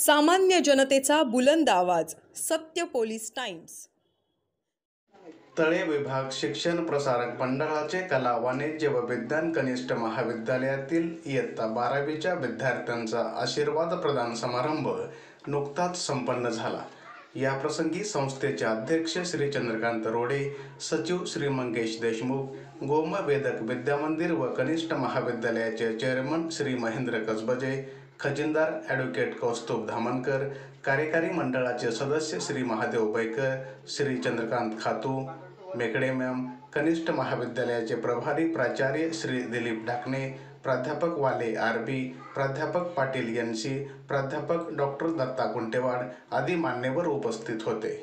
सामान्य जनतेचा बुलंद आवाज. सत्य पोलीस टाइम्स. तळे विभाग शिक्षण प्रसारक मंडळाचे कला, वाणिज्य व विज्ञान कनिष्ठ महाविद्यालयातील इयत्ता 12वीच्या विद्यार्थ्यांचा आशीर्वाद प्रदान समारंभ नुकताच संपन्न झाला. याप्रसंगी संस्थेचे अध्यक्ष श्री चंद्रकांत रोडे, सचिव श्री मंगेश देशमुख, गोमवेदक विद्यामंदिर व कनिष्ठ महाविद्यालयाचे चेअरमन श्री महेंद्र कसबजे, खजिनदार ॲडव्होकेट कौस्तुभ धामनकर, कार्यकारी मंडळाचे सदस्य श्री महादेव बैकर, श्री चंद्रकांत खातू, मेकडे मॅम, कनिष्ठ महाविद्यालयाचे प्रभारी प्राचार्य श्री दिलीप ढाकणे, प्राध्यापक वाले आर.बी., प्राध्यापक पाटील एन.सी., प्राध्यापक डॉक्टर दत्ता कुंटेवाड आदी मान्यवर उपस्थित होते.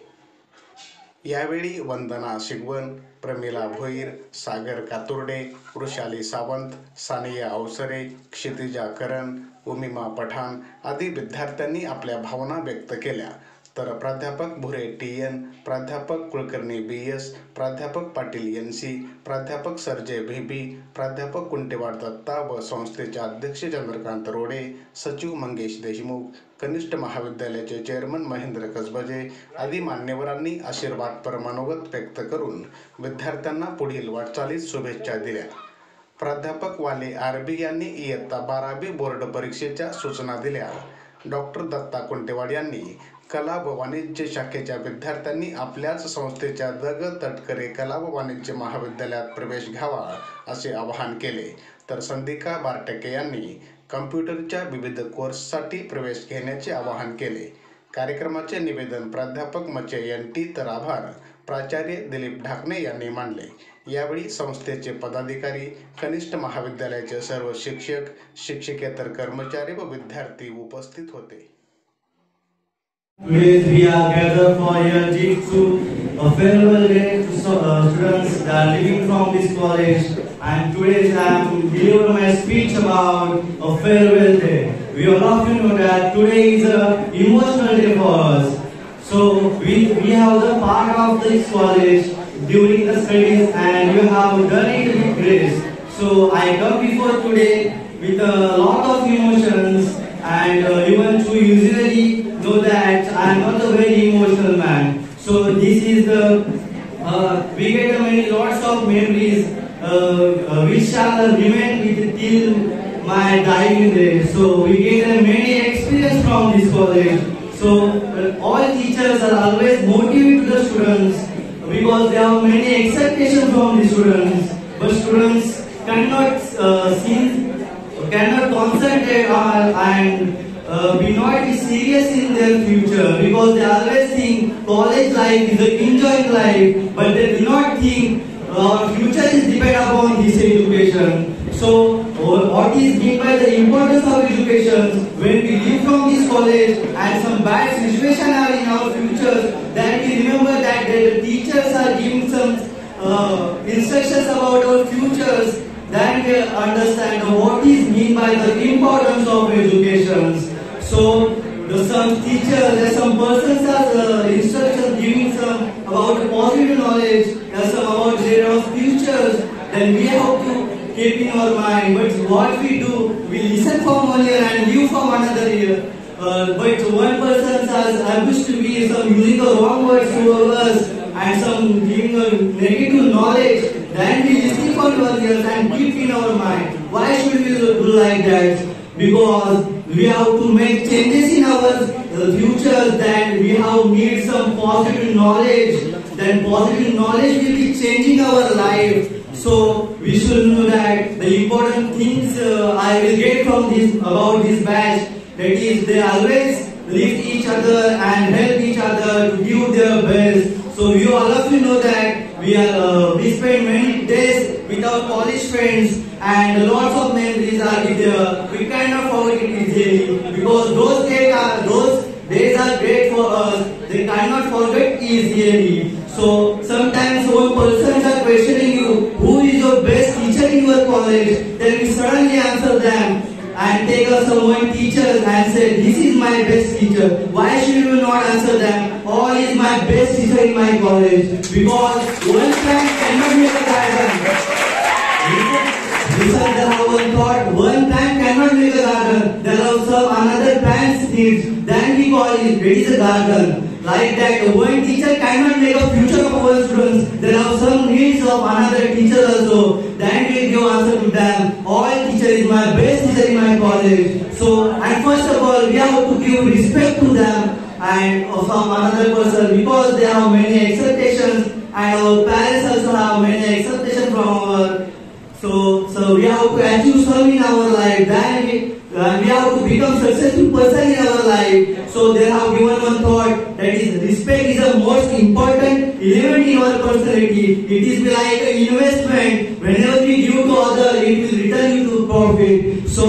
यावेळी वंदना शिगवण, प्रमिला भोईर, सागर कातुर्डे, वृषाली सावंत, सानिया अवसरे, क्षितिजा करण, उमिमा पठाण आदी विद्यार्थ्यांनी आपल्या भावना व्यक्त केल्या. तर प्राध्यापक भुरे टी.एन., प्राध्यापक कुलकर्णी बी.एस., प्राध्यापक पाटील एन.सी., प्राध्यापक सर्जे व्ही.बी., प्राध्यापक कुंटेवाड दत्ता व संस्थेचे अध्यक्ष चंद्रकांत रोडे, सचिव मंगेश देशमुख, कनिष्ठ महाविद्यालयाचे चेअरमन महेंद्र कसबजे आदी मान्यवरांनी आशीर्वादपर मनोगत व्यक्त करून विद्यार्थ्यांना पुढील वाटचालीत शुभेच्छा दिल्या. प्राध्यापक वाले आर.बी. यांनी इयत्ता 12वी बोर्ड परीक्षेच्या सूचना दिल्या. डॉक्टर दत्ता कुंटेवाड यांनी कला व वाणिज्य शाखेच्या विद्यार्थ्यांनी आपल्याच संस्थेच्या दग तटकरे कला व वाणिज्य महाविद्यालयात प्रवेश घ्यावा असे आवाहन केले. तर संधिका बारटके यांनी कम्प्युटरच्या विविध कोर्ससाठी प्रवेश घेण्याचे आवाहन केले. कार्यक्रमाचे निवेदन प्राध्यापक मचे एन.टी. तर आभार प्राचार्य दिलीप ढाकणे यांनी मानले. यावेळी संस्थेचे पदाधिकारी, कनिष्ठ महाविद्यालयाचे सर्व शिक्षक, शिक्षकेतर कर्मचारी व विद्यार्थी उपस्थित होते. Today we are gathered for here to a farewell day to students that are leaving from this college, and today I am delivering my speech about a farewell day. We all of you know that today is a emotional day for us. So we have the part of this college during the studies, and you have done it with grace. So I come before today with a lot of emotions, and even to usually know that I am not a very emotional man. So this is the we get many lots of memories which shall remain with till my dying day. So we get many experience from this college. So all teachers are always motivated to the students because they have many expectations from the students, but students cannot concentrate on and be not be serious in their future because they always think college life is an enjoying life, but they do not think our future is depend upon this education. So what is meant by the importance of education? When we leave from this college and some bad situation are in our futures, then we remember that the teachers are giving some instructions about our futures. Then we understand what is meant by the importance of education. So some teachers, some persons are instructions giving some about positive knowledge, some about their futures. Then we have to keep in our mind. But what we do, we listen from one ear and leave from another ear. But one person has abused to be some using the wrong words to us and some giving a negative knowledge. Then we listen from one ear and keep in our mind. Why should we do like that? Because we have to make changes in our future, then we have need some positive knowledge, then positive knowledge will be changing our life. So we should know that the important things I will get from this about this batch, that is they always lift each other and help each other to give their best. So you all of you know that we spend many days with our college friends and lots of memories are there. We cannot forget it easily because those days are great for us. They cannot forget easily. So sometimes one person are questioning you, who is your best teacher in your college? Then we suddenly answer them and take us one teacher and say, this is my best teacher. Why should you not answer them? All is my best teacher in my college. Because one plant cannot make a garden. Listen, there are one thought, one plant cannot make a garden. There are some another plants needs. Then it is a garden. Like that, one teacher cannot make a future of our students. There are some needs of another teacher also. Then we give answer to them. All teacher is my best teacher in my college. So, and first of all, we have to give respect to them and from another person because they have many expectations and our parents also have many expectations from our. So we have to achieve some in our life. Then we have to become successful person in our life. So they have given one thought that is respect is the most important element in our personality. It is like an investment. Whenever we give to other, it will return you to profit. So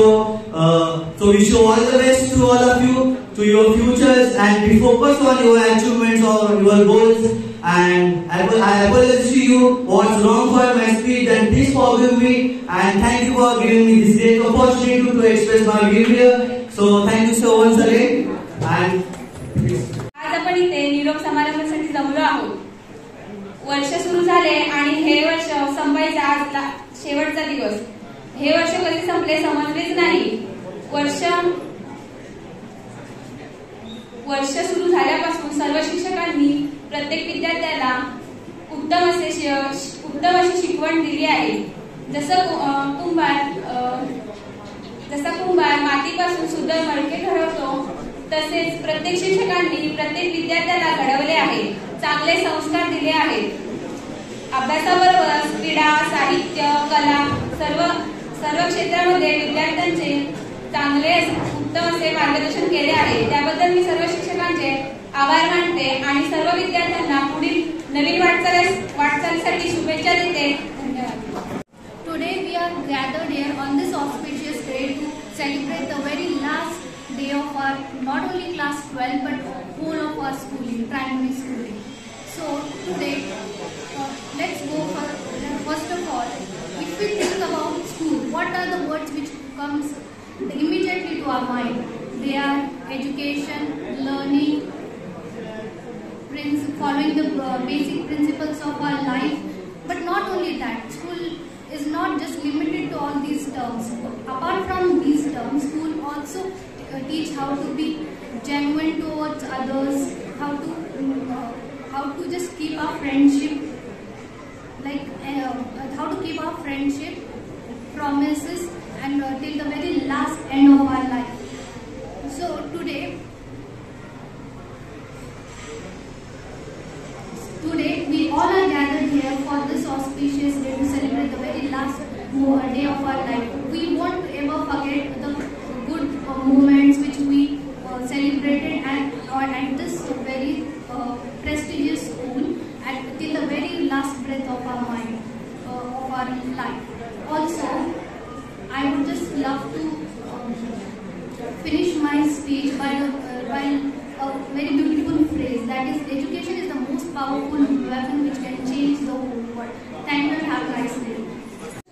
wish you all the best to all of you, to your futures, and be focused on your achievements or your goals. And I apologize to you what's wrong for my speech, and please forgive me. And thank you for giving me this great opportunity to express my view here. So thank you so once again. And आज आपण इथे निरोप समारंभासाठी जमलो आहोत. वर्ष सुरू झाले आणि हे वर्ष संपायचा आज शेवटचा दिवस. हे वर्ष कधी संपले समजलेच नाही. वर्ष सुरू झाल्यापासून सर्व शिक्षकांनी प्रत्येक विद्यार्थ्याला उत्तम अशी शिकवण दिली आहे. जसं कुंभार मातीपासून सुंदर मडके घडवतो, तसेच प्रत्येक शिक्षकांनी प्रत्येक विद्यार्थ्याला घडवले आहे, चांगले संस्कार दिले आहेत. अभ्यासाबरोबरच क्रीडा, साहित्य, कला सर्व क्षेत्रामध्ये विद्यार्थ्यांचे चांगले उत्तम असे मार्गदर्शन केले आहे. त्याबद्दल मी सर्व शिक्षकांचे आभार मानते आणि सर्व विद्यार्थ्यांना पुढील नवीन वाटचालीसाठी शुभेच्छा देते. धन्यवाद. Today we are gathered here on this auspicious day to celebrate the very last day of our not only class 12 but whole of our schooling, primary schooling. So today let's go for first of all, if we think about school, what are the words which comes immediately to our mind? They are education, learning, following the basic principles of our life. But not only that, school is not just limited to all these terms. Apart from these terms, school also teach how to be genuine towards others, how to just keep our friendship, how to keep our friendship, promises, and till the very last end of our life. So today we all are gathered here for this auspicious day to celebrate the very last day of our life. We won't ever forget the good moments which we celebrated at this very prestigious school till the very last breath of our mind, of our life. Also, I would just love to finish my speech by a very beautiful phrase, that is, education is the most powerful weapon which can change the whole world. Thank you and have a nice day.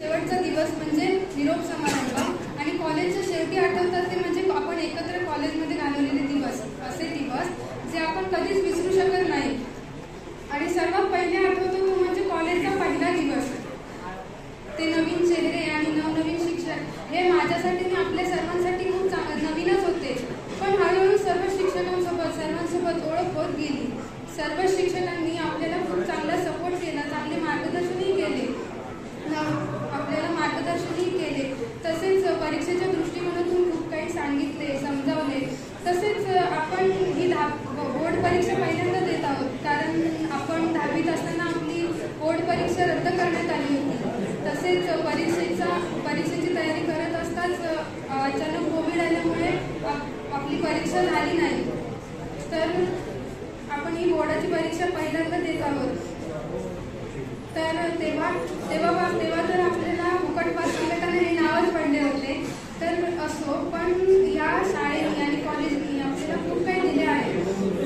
शेवटचा दिवस म्हणजे निरोप समारंभ आणि कॉलेजच्या शेवटी आठवतात ते म्हणजे आपण एकत्र कॉलेजमध्ये घालवलेले दिवस, असे दिवस जे आपण कधीच विसरू शकत नाही. आणि सर्वात पहिले आठवतो तो म्हणजे कॉलेजचा पहिला दिवस. ते नवीन चेहरे आणि नवनवीन शिक्षक हे माझ्यासाठी आणि आपल्या सर्वांसाठी खूप नवीनच होते. पण हळूहळू सर्वांसोबत ओळख होत गेली. सर्व शिक्षकांनी आपल्याला खूप चांगला सपोर्ट केला, चांगले मार्गदर्शनही केले. तसेच परीक्षेच्या दृष्टिकोनातून खूप काही सांगितले, समजावले. तसेच आपण ही बोर्ड परीक्षा पहिल्यांदा देत आहोत, कारण आपण 10वीत असताना आपली बोर्ड परीक्षा रद्द करण्यात आली होती. तसेच परीक्षेची तयारी करत असताच अचानक कोविड आल्यामुळे आपली परीक्षा झाली नाही. तर आपण ही बोर्डाची परीक्षा पहिल्यांदा देत आहोत. तर तेव्हा तर आपल्याला फुकट पास तिकीटाने हे नावच पडले होते. तर असो, पण या शाळेने आणि कॉलेजनी आपल्याला खूप काही दिले आहे.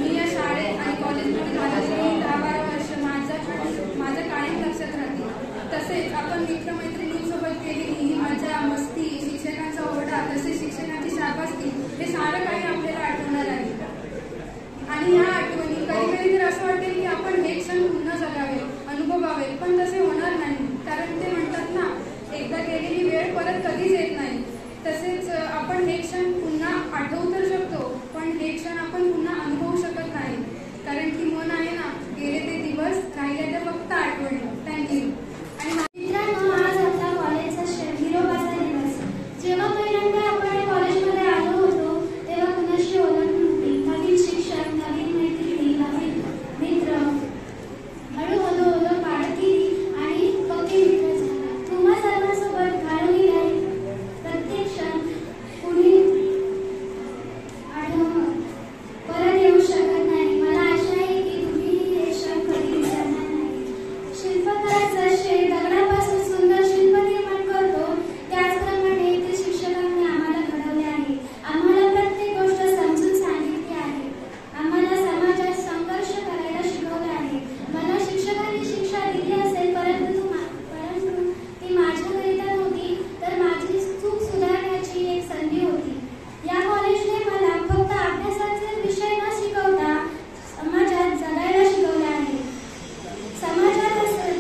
मी या शाळेत आणि कॉलेजमध्ये घालवलेली 10-12 वर्ष माझ्या कायम लक्षात राहतील. तसेच आपण मित्रमैत्रिणींसोबत केलेली ही मजा, मस्ती, शिक्षकांचा ओरडा, तसेच शिक्षकांची शाबासकी, हे सारं काही आपल्याला आठवणार आहे. आणि या आठवणी कधी तर असं वाटेल की आपण हे क्षण पुन्हा जगावे, अनुभवावे, पण तसे होणार नाही. कारण ते म्हणतात ना, एकदा गेलेली वेळ परत कधीच येत नाही. तसेच आपण हे क्षण पुन्हा आठवू तर शकतो, पण पण हे क्षण आपण पुन्हा अनुभवू शकत नाही, कारण की मन आहे ना, गेले ते दिवस, राहिले ते फक्त आठवणी. थँक्यू. आणि मित्रांनो, आज आपला कॉलेजचा हिरोबाचा दिवस. जेव्हा पहिल्यांदा आपण कॉलेजमध्ये आलो होतो तेव्हा कुणाशी ओळख नव्हती. नवीन शिक्षक, नवीन मैत्रिणी, नवीन मित्र, हळूहळू ओळख वाढत गेली आणि पक्के मित्र झाला. तुम्हा सर्वांसोबत घालवलेले प्रत्येक क्षण पुढील आठवण परत येऊ शकत नाही. मला आशा आहे की तुम्ही हे क्षण कधी विसरणार नाही. शिल्पकाराचा शेड दगडापासून सुंदर शिल्प निर्माण करतो, त्याचप्रमाणे येथील शिक्षकांनी आम्हाला घडवले आहे. आम्हाला प्रत्येक गोष्ट समजून सांगितली आहे. आम्हाला समाजात संघर्ष करायला शिकवले आहे. मला शिक्षकांनी शिक्षा दिली असेल, परंतु ती माझ्याकरिता नव्हती, तर माझी चूक सुधारण्याची एक संधी होती. या कॉलेजने मला फक्त अभ्यासाचे विषय न शिकवता समाजात जगायला शिकवले आहे. समाजात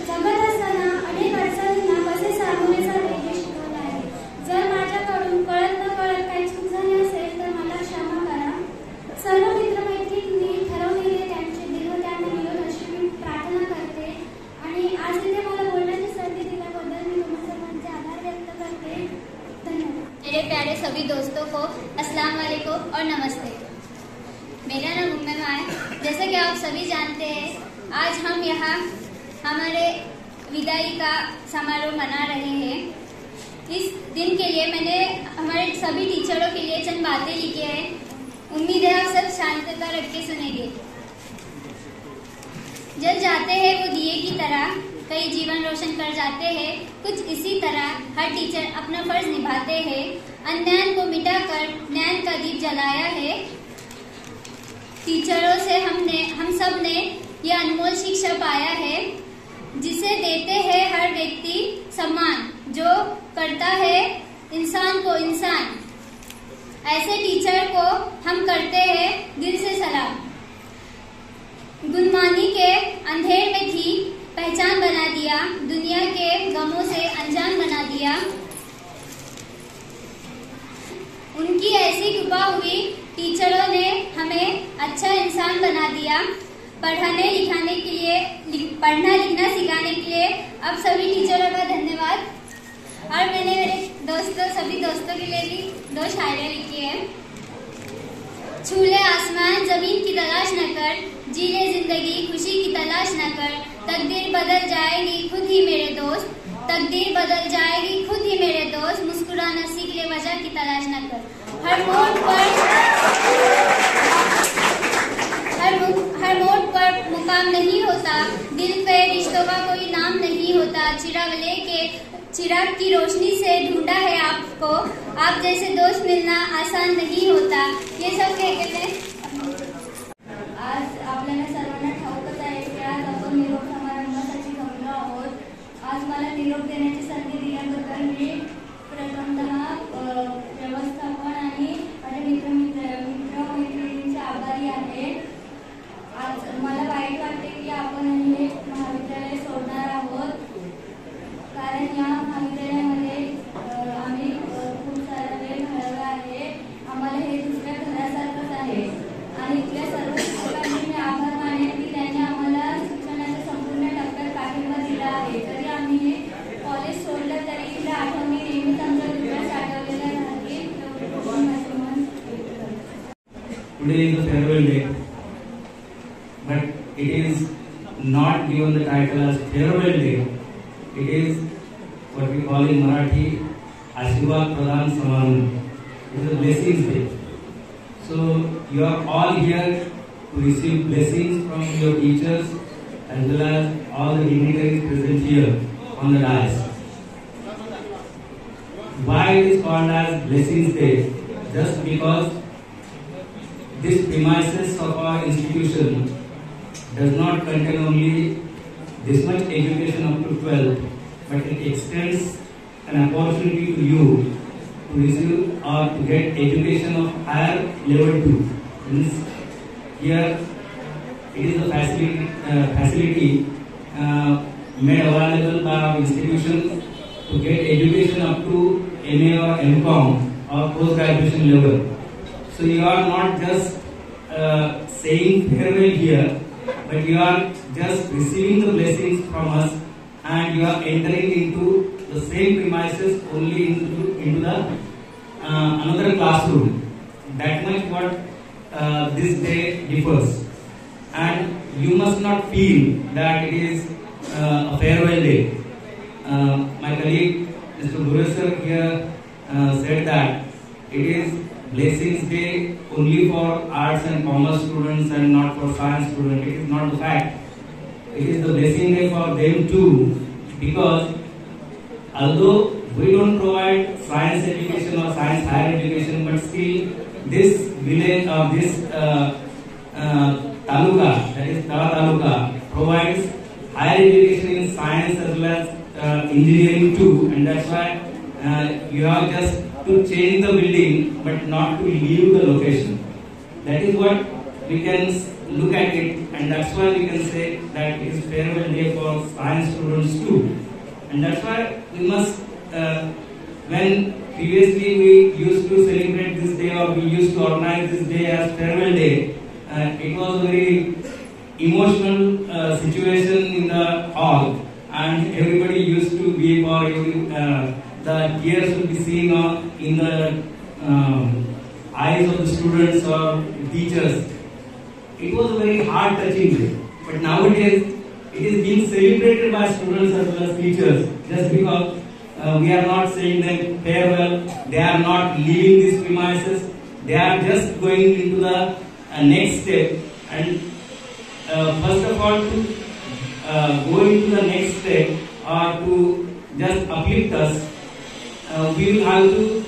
जगत असताना अनेक अडचणींना कसे सामोरे जावे हे शिकवले आहे. जर माझ्याकडून कळत न कळत काही चूक झाली असेल तर मला क्षमा करा. सर्व मित्रमैत्रिणींनी ठरवलेले त्यांचे दीर्घकाळ मिळून अशी मी प्रार्थना करते. आणि आज इथे मला बोलण्याची संधी दिल्याबद्दल मी तुम्हा सर्वांचे आभार व्यक्त करते. धन्यवाद. मेरे प्यारे सभी दोस्तों को अस्सलाम वालेकुम और नमस्ते. मेरा नाम उम्मे है. जैसे कि आप सभी जानते हैं, आज हम यहाँ हमारे विदाई का समारोह मना रहे हैं. इस दिन के लिए मैंने हमारे सभी टीचरों के लिए चंद बातें लिखी है. उम्मीद है आप सब शांतता रख के सुनेंगे. जल जाते हैं वो दिए की तरह, कई जीवन रोशन कर जाते हैं. कुछ इसी तरह हर टीचर अपना फर्ज निभाते हैं. अज्ञान को मिटाकर ज्ञान का दीप जलाया है. टीचरों से हम सब ने यह अनमोल शिक्षा पाया है, जिसे देते हैं हर व्यक्ति सम्मान, जो करता है इंसान को इंसान. ऐसे टीचर को हम करते हैं दिल से सलाम. गुनमानी के अंधेर में थी, पहचान बना दिया. दुनिया के गमों से अनजान बना दिया. उनकी ऐसी कृपा हुई, टीचरों ने हमें अच्छा इंसान बना दिया. पढ़ाने लिखाने के लिए, पढ़ना लिखना सिखाने के लिए आप सभी टीचरों का धन्यवाद. और मैंने मेरे सभी दोस्तों के लिए भी 2 शायरियाँ लिखी है. छूले आसमान जमीन की तलाश न कर, जी ले जिंदगी खुशी की तलाश न कर. तकदीर बदल जाएगी खुद ही मेरे दोस्त, तकदीर बदल जाएगी खुद ही मेरे दोस्त. मुस्कुराना सीख ले, वजह की तलाश न कर. हर मोड़ पर मुकाम नहीं होता, दिल पे रिश्तों का कोई नाम नहीं होता. चिराग की रोशनी से ढूंढा है आपको, आप जैसे दोस्त मिलना आसान नहीं होता. ये सब कहते. आज आपल्याला सर्वांना ठाऊकच आहे की आज आपण निरोप समारंभासाठी जमलो आहोत. आज मला निरोप देण्याची संधी दिल्याबद्दल मी प्रथमतः व्यवस्थापन आणि माझ्या मित्रमैत्रिणींचे आभारी आहे. आज मला वाईट वाटते की आपण हे महाविद्यालय सोडणार आहोत, कारण या महाविद्यालयामध्ये आम्ही खूप सारा वेळ घालवला आहे. आम्हाला हे दुसऱ्या घरासारखंच आहे. आणि इथल्या सर्व शिक्षकांनी मी आभार मानेन की त्यांनी आम्हाला शिक्षणाच्या संपूर्ण टप्प्यात पाठिंबा दिला आहे. जरी आम्ही हे कॉलेज सोडलं तरी इथल्या आठवणी नेहमीच आमच्या हृदयात साठवलेल्या राहतील. Today is the farewell day, but it is not given the title as farewell day. It is what we call in Marathi Ashirwad Pradhan Samarambh. It is a blessings day. So you are all here to receive blessings from your teachers as well as all the dignitaries present here on the dais. Why it is called as blessings day? Just because this premises of our institution does not contain only this much education up to 12th, but it extends an opportunity to you to receive or to get education of higher level 2. Means here it is a facility made available by our institution to get education up to MA or MCom or post graduation level. So you are not just saying farewell here, but you are just receiving the blessings from us, and you are entering into the same premises, only into the another classroom. That much what this day differs. And you must not feel that it is a farewell day. My colleague Mr. Gurusar here said that it is Blessings Day only for arts and commerce students and not for science students. It is not the fact. It is the blessing day for them too, because although we don't provide science education or science higher education, but still this village or this taluka, that is Tala Taluka, provides higher education in science as well as engineering too, and that's why you have just to change the building but not to leave the location. That is what we can look at it, and that's why we can say that it is farewell day for science students too. And that's why we must, when previously we used to celebrate this day or we used to organize this day as farewell day, it was a very emotional situation in the hall, and everybody used to weep, or the tears will be seen in the eyes of the students or teachers. It was a very heart touching day, but nowadays it is being celebrated by students as well as teachers, just because we are not saying them farewell, they are not leaving these premises, they are just going into the next step. And first of all, to go into the next step or to just uplift us, we will have to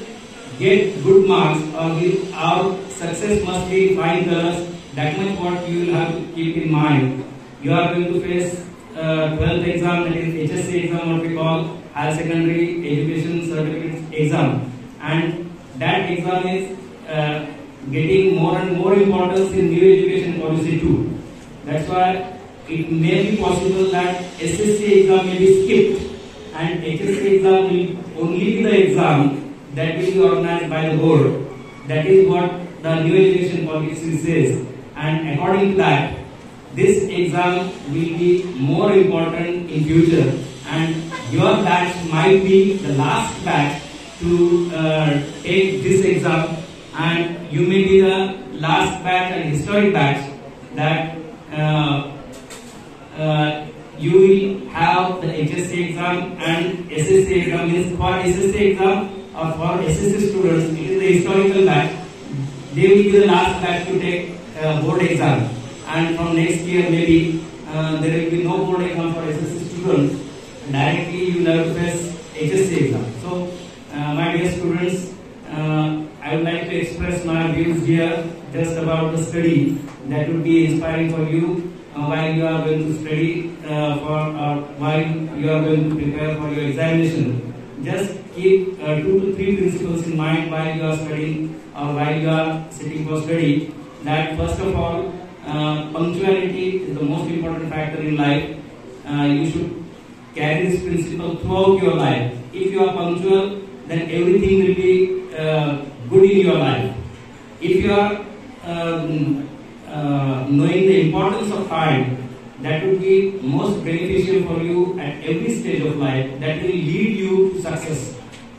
get good marks, or our success must be fine colors. That much what you will have to keep in mind. You are going to face 12th exam, that is HSC exam, what we call Higher Secondary Education Certificate exam, and that exam is getting more and more importance in new education policy too. That's why it may be possible that SSC exam may be skipped, and HSC exam will only be the exam that will be organized by the board. That is what the new education policy says, and according to that, this exam will be more important in future, and your batch might be the last batch to take this exam, and you may be the last batch and historic batch that you will have the HSC exam and SSC exam. Means for SSC exam or for SSC students, it is the historical batch. They will be the last batch to take board exam, and from next year maybe there will be no board exam for SSC students. Directly you will have to face HSC exam. So my dear students, I would like to express my views here just about the study that would be inspiring for you while you are going to study while you are going to prepare for your examination. Just keep 2 to 3 principles in mind while you are studying or while you are sitting for study. That first of all, punctuality is the most important factor in life. You should carry this principle throughout your life. If you are punctual, then everything will be good in your life. If you are knowing the importance of time, that would be most beneficial for you at every stage of life. That will lead you to success.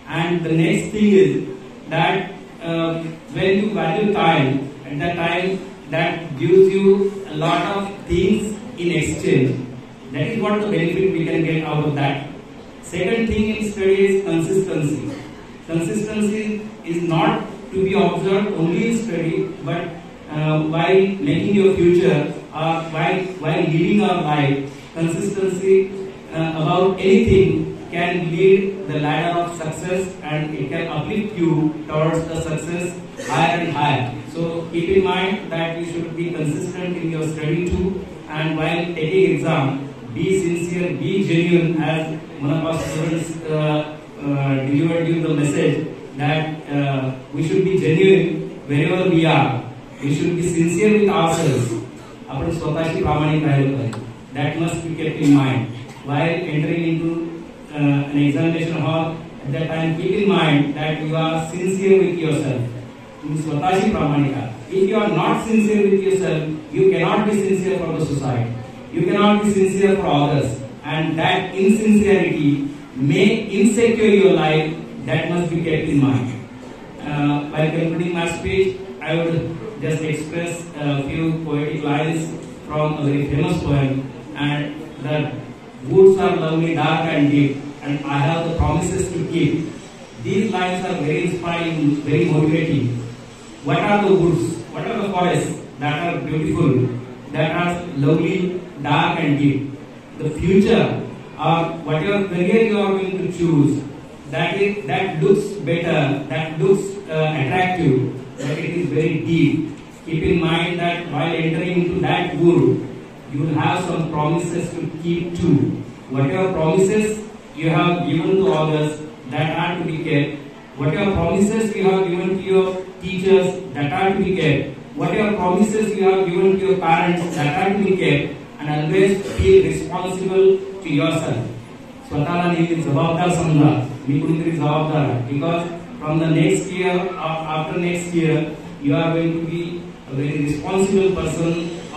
And the next thing is that when you value time, at that time that gives you a lot of things in exchange. That is what the benefit we can get out of that. Second thing in study is consistency. Consistency is not to be observed only in study, but while making your future or while living our life. Consistency about anything can lead the ladder of success, and it can uplift you towards the success higher and higher. So keep in mind that you should be consistent in your study too, and while taking exam, be sincere, be genuine, as one of our students delivered you the message that we should be genuine wherever we are. We should be sincere with ourselves. आपण स्वतःशी प्रामाणिक राहिलं पाहिजे. That must be kept in mind while entering into an examination hall. At that time, keep in mind that you are sincere with yourself. तुम्ही स्वतःशी प्रामाणिक आहात. If you are not sincere with yourself, you cannot be sincere for the society. You cannot be sincere for others, and that insincerity may insecure your life. That must be kept in mind. While concluding my speech, I would just express a few poetic lines from a very famous poem. And the woods are lovely, dark and deep, and I have the promises to keep. These lines are very inspiring, very motivating. What are the woods? What are the forests that are beautiful, that are lovely, dark and deep? The future, or whatever career you are going to choose, that looks better, that looks attractive, but it is very deep. Keep in mind that while entering into that wood, you will have some promises to keep too. Whatever promises you have given to others, that are to be kept. Whatever promises you have given to your teachers, that are to be kept. Whatever promises you have given to your parents, that are to be kept. And always feel responsible to yourself. स्वतःला नेहमी जबाबदार समजा, मी कुठेतरी जबाबदार आहे. Because from the next year or after next year, you are going to be a very responsible person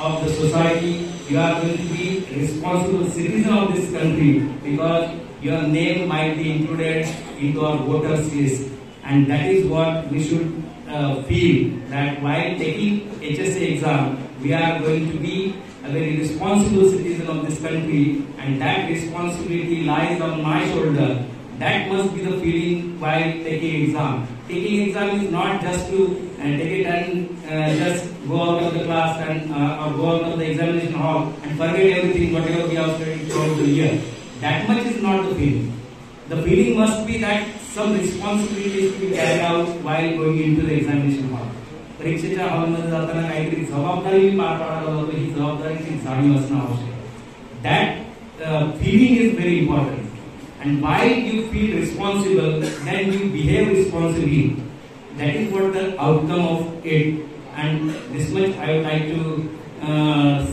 of the society. You are going to be a responsible citizen of this country, because your name might be included into our voters list, and that is what we should feel, that while taking HSC exam, we are going to be a very responsible citizen of this country, and that responsibility lies on my shoulder. That must be the feeling while taking exam. Taking exam is not just to take it and just go out of the class and or go out of the examination hall and forget everything whatever we have studied throughout the year. That much is not the feeling. The feeling must be that some responsibility is to be carried out while going into the examination hall. परीक्षेच्या हॉलमध्ये जाताना काहीतरी जबाबदारी मी पार पाडायला जातो, ही जबाबदारीची जाणीव असणं आवश्यक आहे. That feeling is very important. And while you feel responsible, then you behave responsibly. That is what the outcome of it. And this much I would like to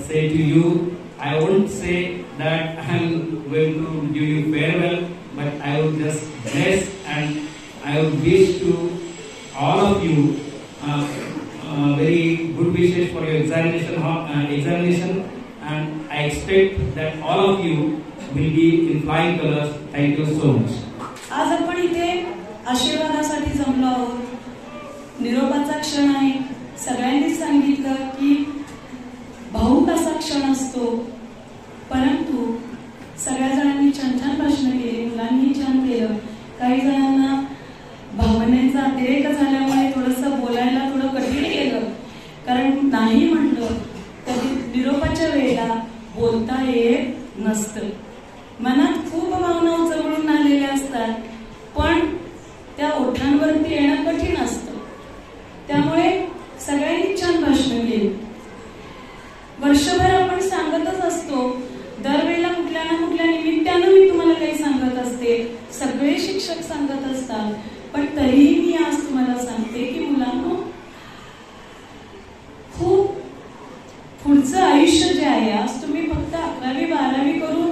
say to you. I won't say that I am going to give you farewell, but I would just bless and I would wish to all of you very good wishes for your examination, and I expect that all of you will be in flying colors. Thank you so much. आज आपण इथे आशीर्वादासाठी जमलो आहोत. निरोपाचा क्षण आहे. सगळ्यांनीच सांगितलं की भाऊक असा क्षण असतो, परंतु सगळ्या जणांनी छान छान प्रश्न केले, मुलांनी छान केलं. काही जणांना भावनेचा अतिरेक झाल्यामुळे थोडंसं बोलायला थोडं कठीण गेलं, कारण नाही म्हटलं तर निरोपाच्या वेळेला बोलता येत नसतं. मनात खूप भावना उचलून आलेल्या असतात, पण त्या ओठांवरती येणं कठीण असतं. त्यामुळे सगळ्यांनी छान भाषण केली. वर्षभर आपण सांगतच असतो, दरवेळेला कुठल्या ना कुठल्या निमित्तानं मी तुम्हाला काही सांगत असते, सगळे शिक्षक सांगत असतात, पण तरीही मी आज तुम्हाला सांगते की मुलांनो, खूप पुढचं आयुष्य जे आहे, आज तुम्ही फक्त 11वी 12वी करून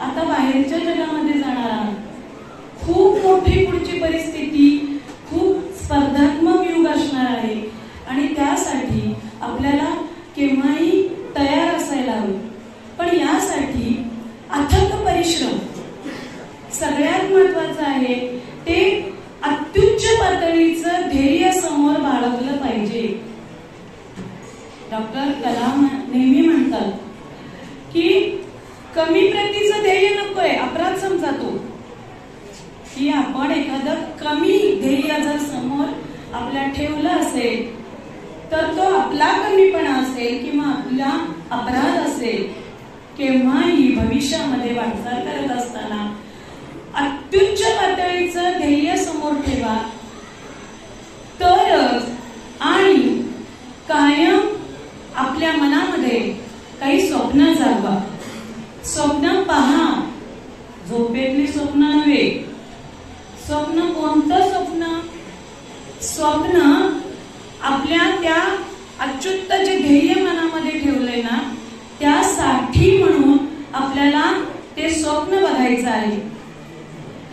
आता बाहेरच्या जगामध्ये जाणार आहात. खूप मोठी पुढची परिस्थिती, खूप स्पर्धात्मक युग असणार आहे, आणि त्यासाठी आपल्याला केव्हाही तयार असायला हवं. पण यासाठी अथक परिश्रम सगळ्यात महत्वाचं आहे. ते अत्युच्च पातळीचं ध्येय समोर बाळगलं पाहिजे. डॉक्टर कलाम नेहमी म्हणतात की कमी प्रतीचं ध्येय नकोय, अपराध समजा तो, की आपण एखादं कमी ध्येय जर समोर आपल्या ठेवलं असेल तर तो आपला कमीपणा असेल किंवा आपला अपराध असेल. केव्हाही भविष्यामध्ये वाटचाल करत असताना अत्युच्च पातळीचं ध्येय समोर ठेवा, तरच आणि कायम आपल्या मनामध्ये काही स्वप्न जागवा. स्वप्न पहा, झोपेतली स्वप्न नव्हे. स्वप्न कोणतं स्वप्न? स्वप्न आपल्या त्या अच्युत जे ध्येय मनामध्ये ठेवलंय ना, त्यासाठी म्हणून आपल्याला ते स्वप्न बघायचं आहे.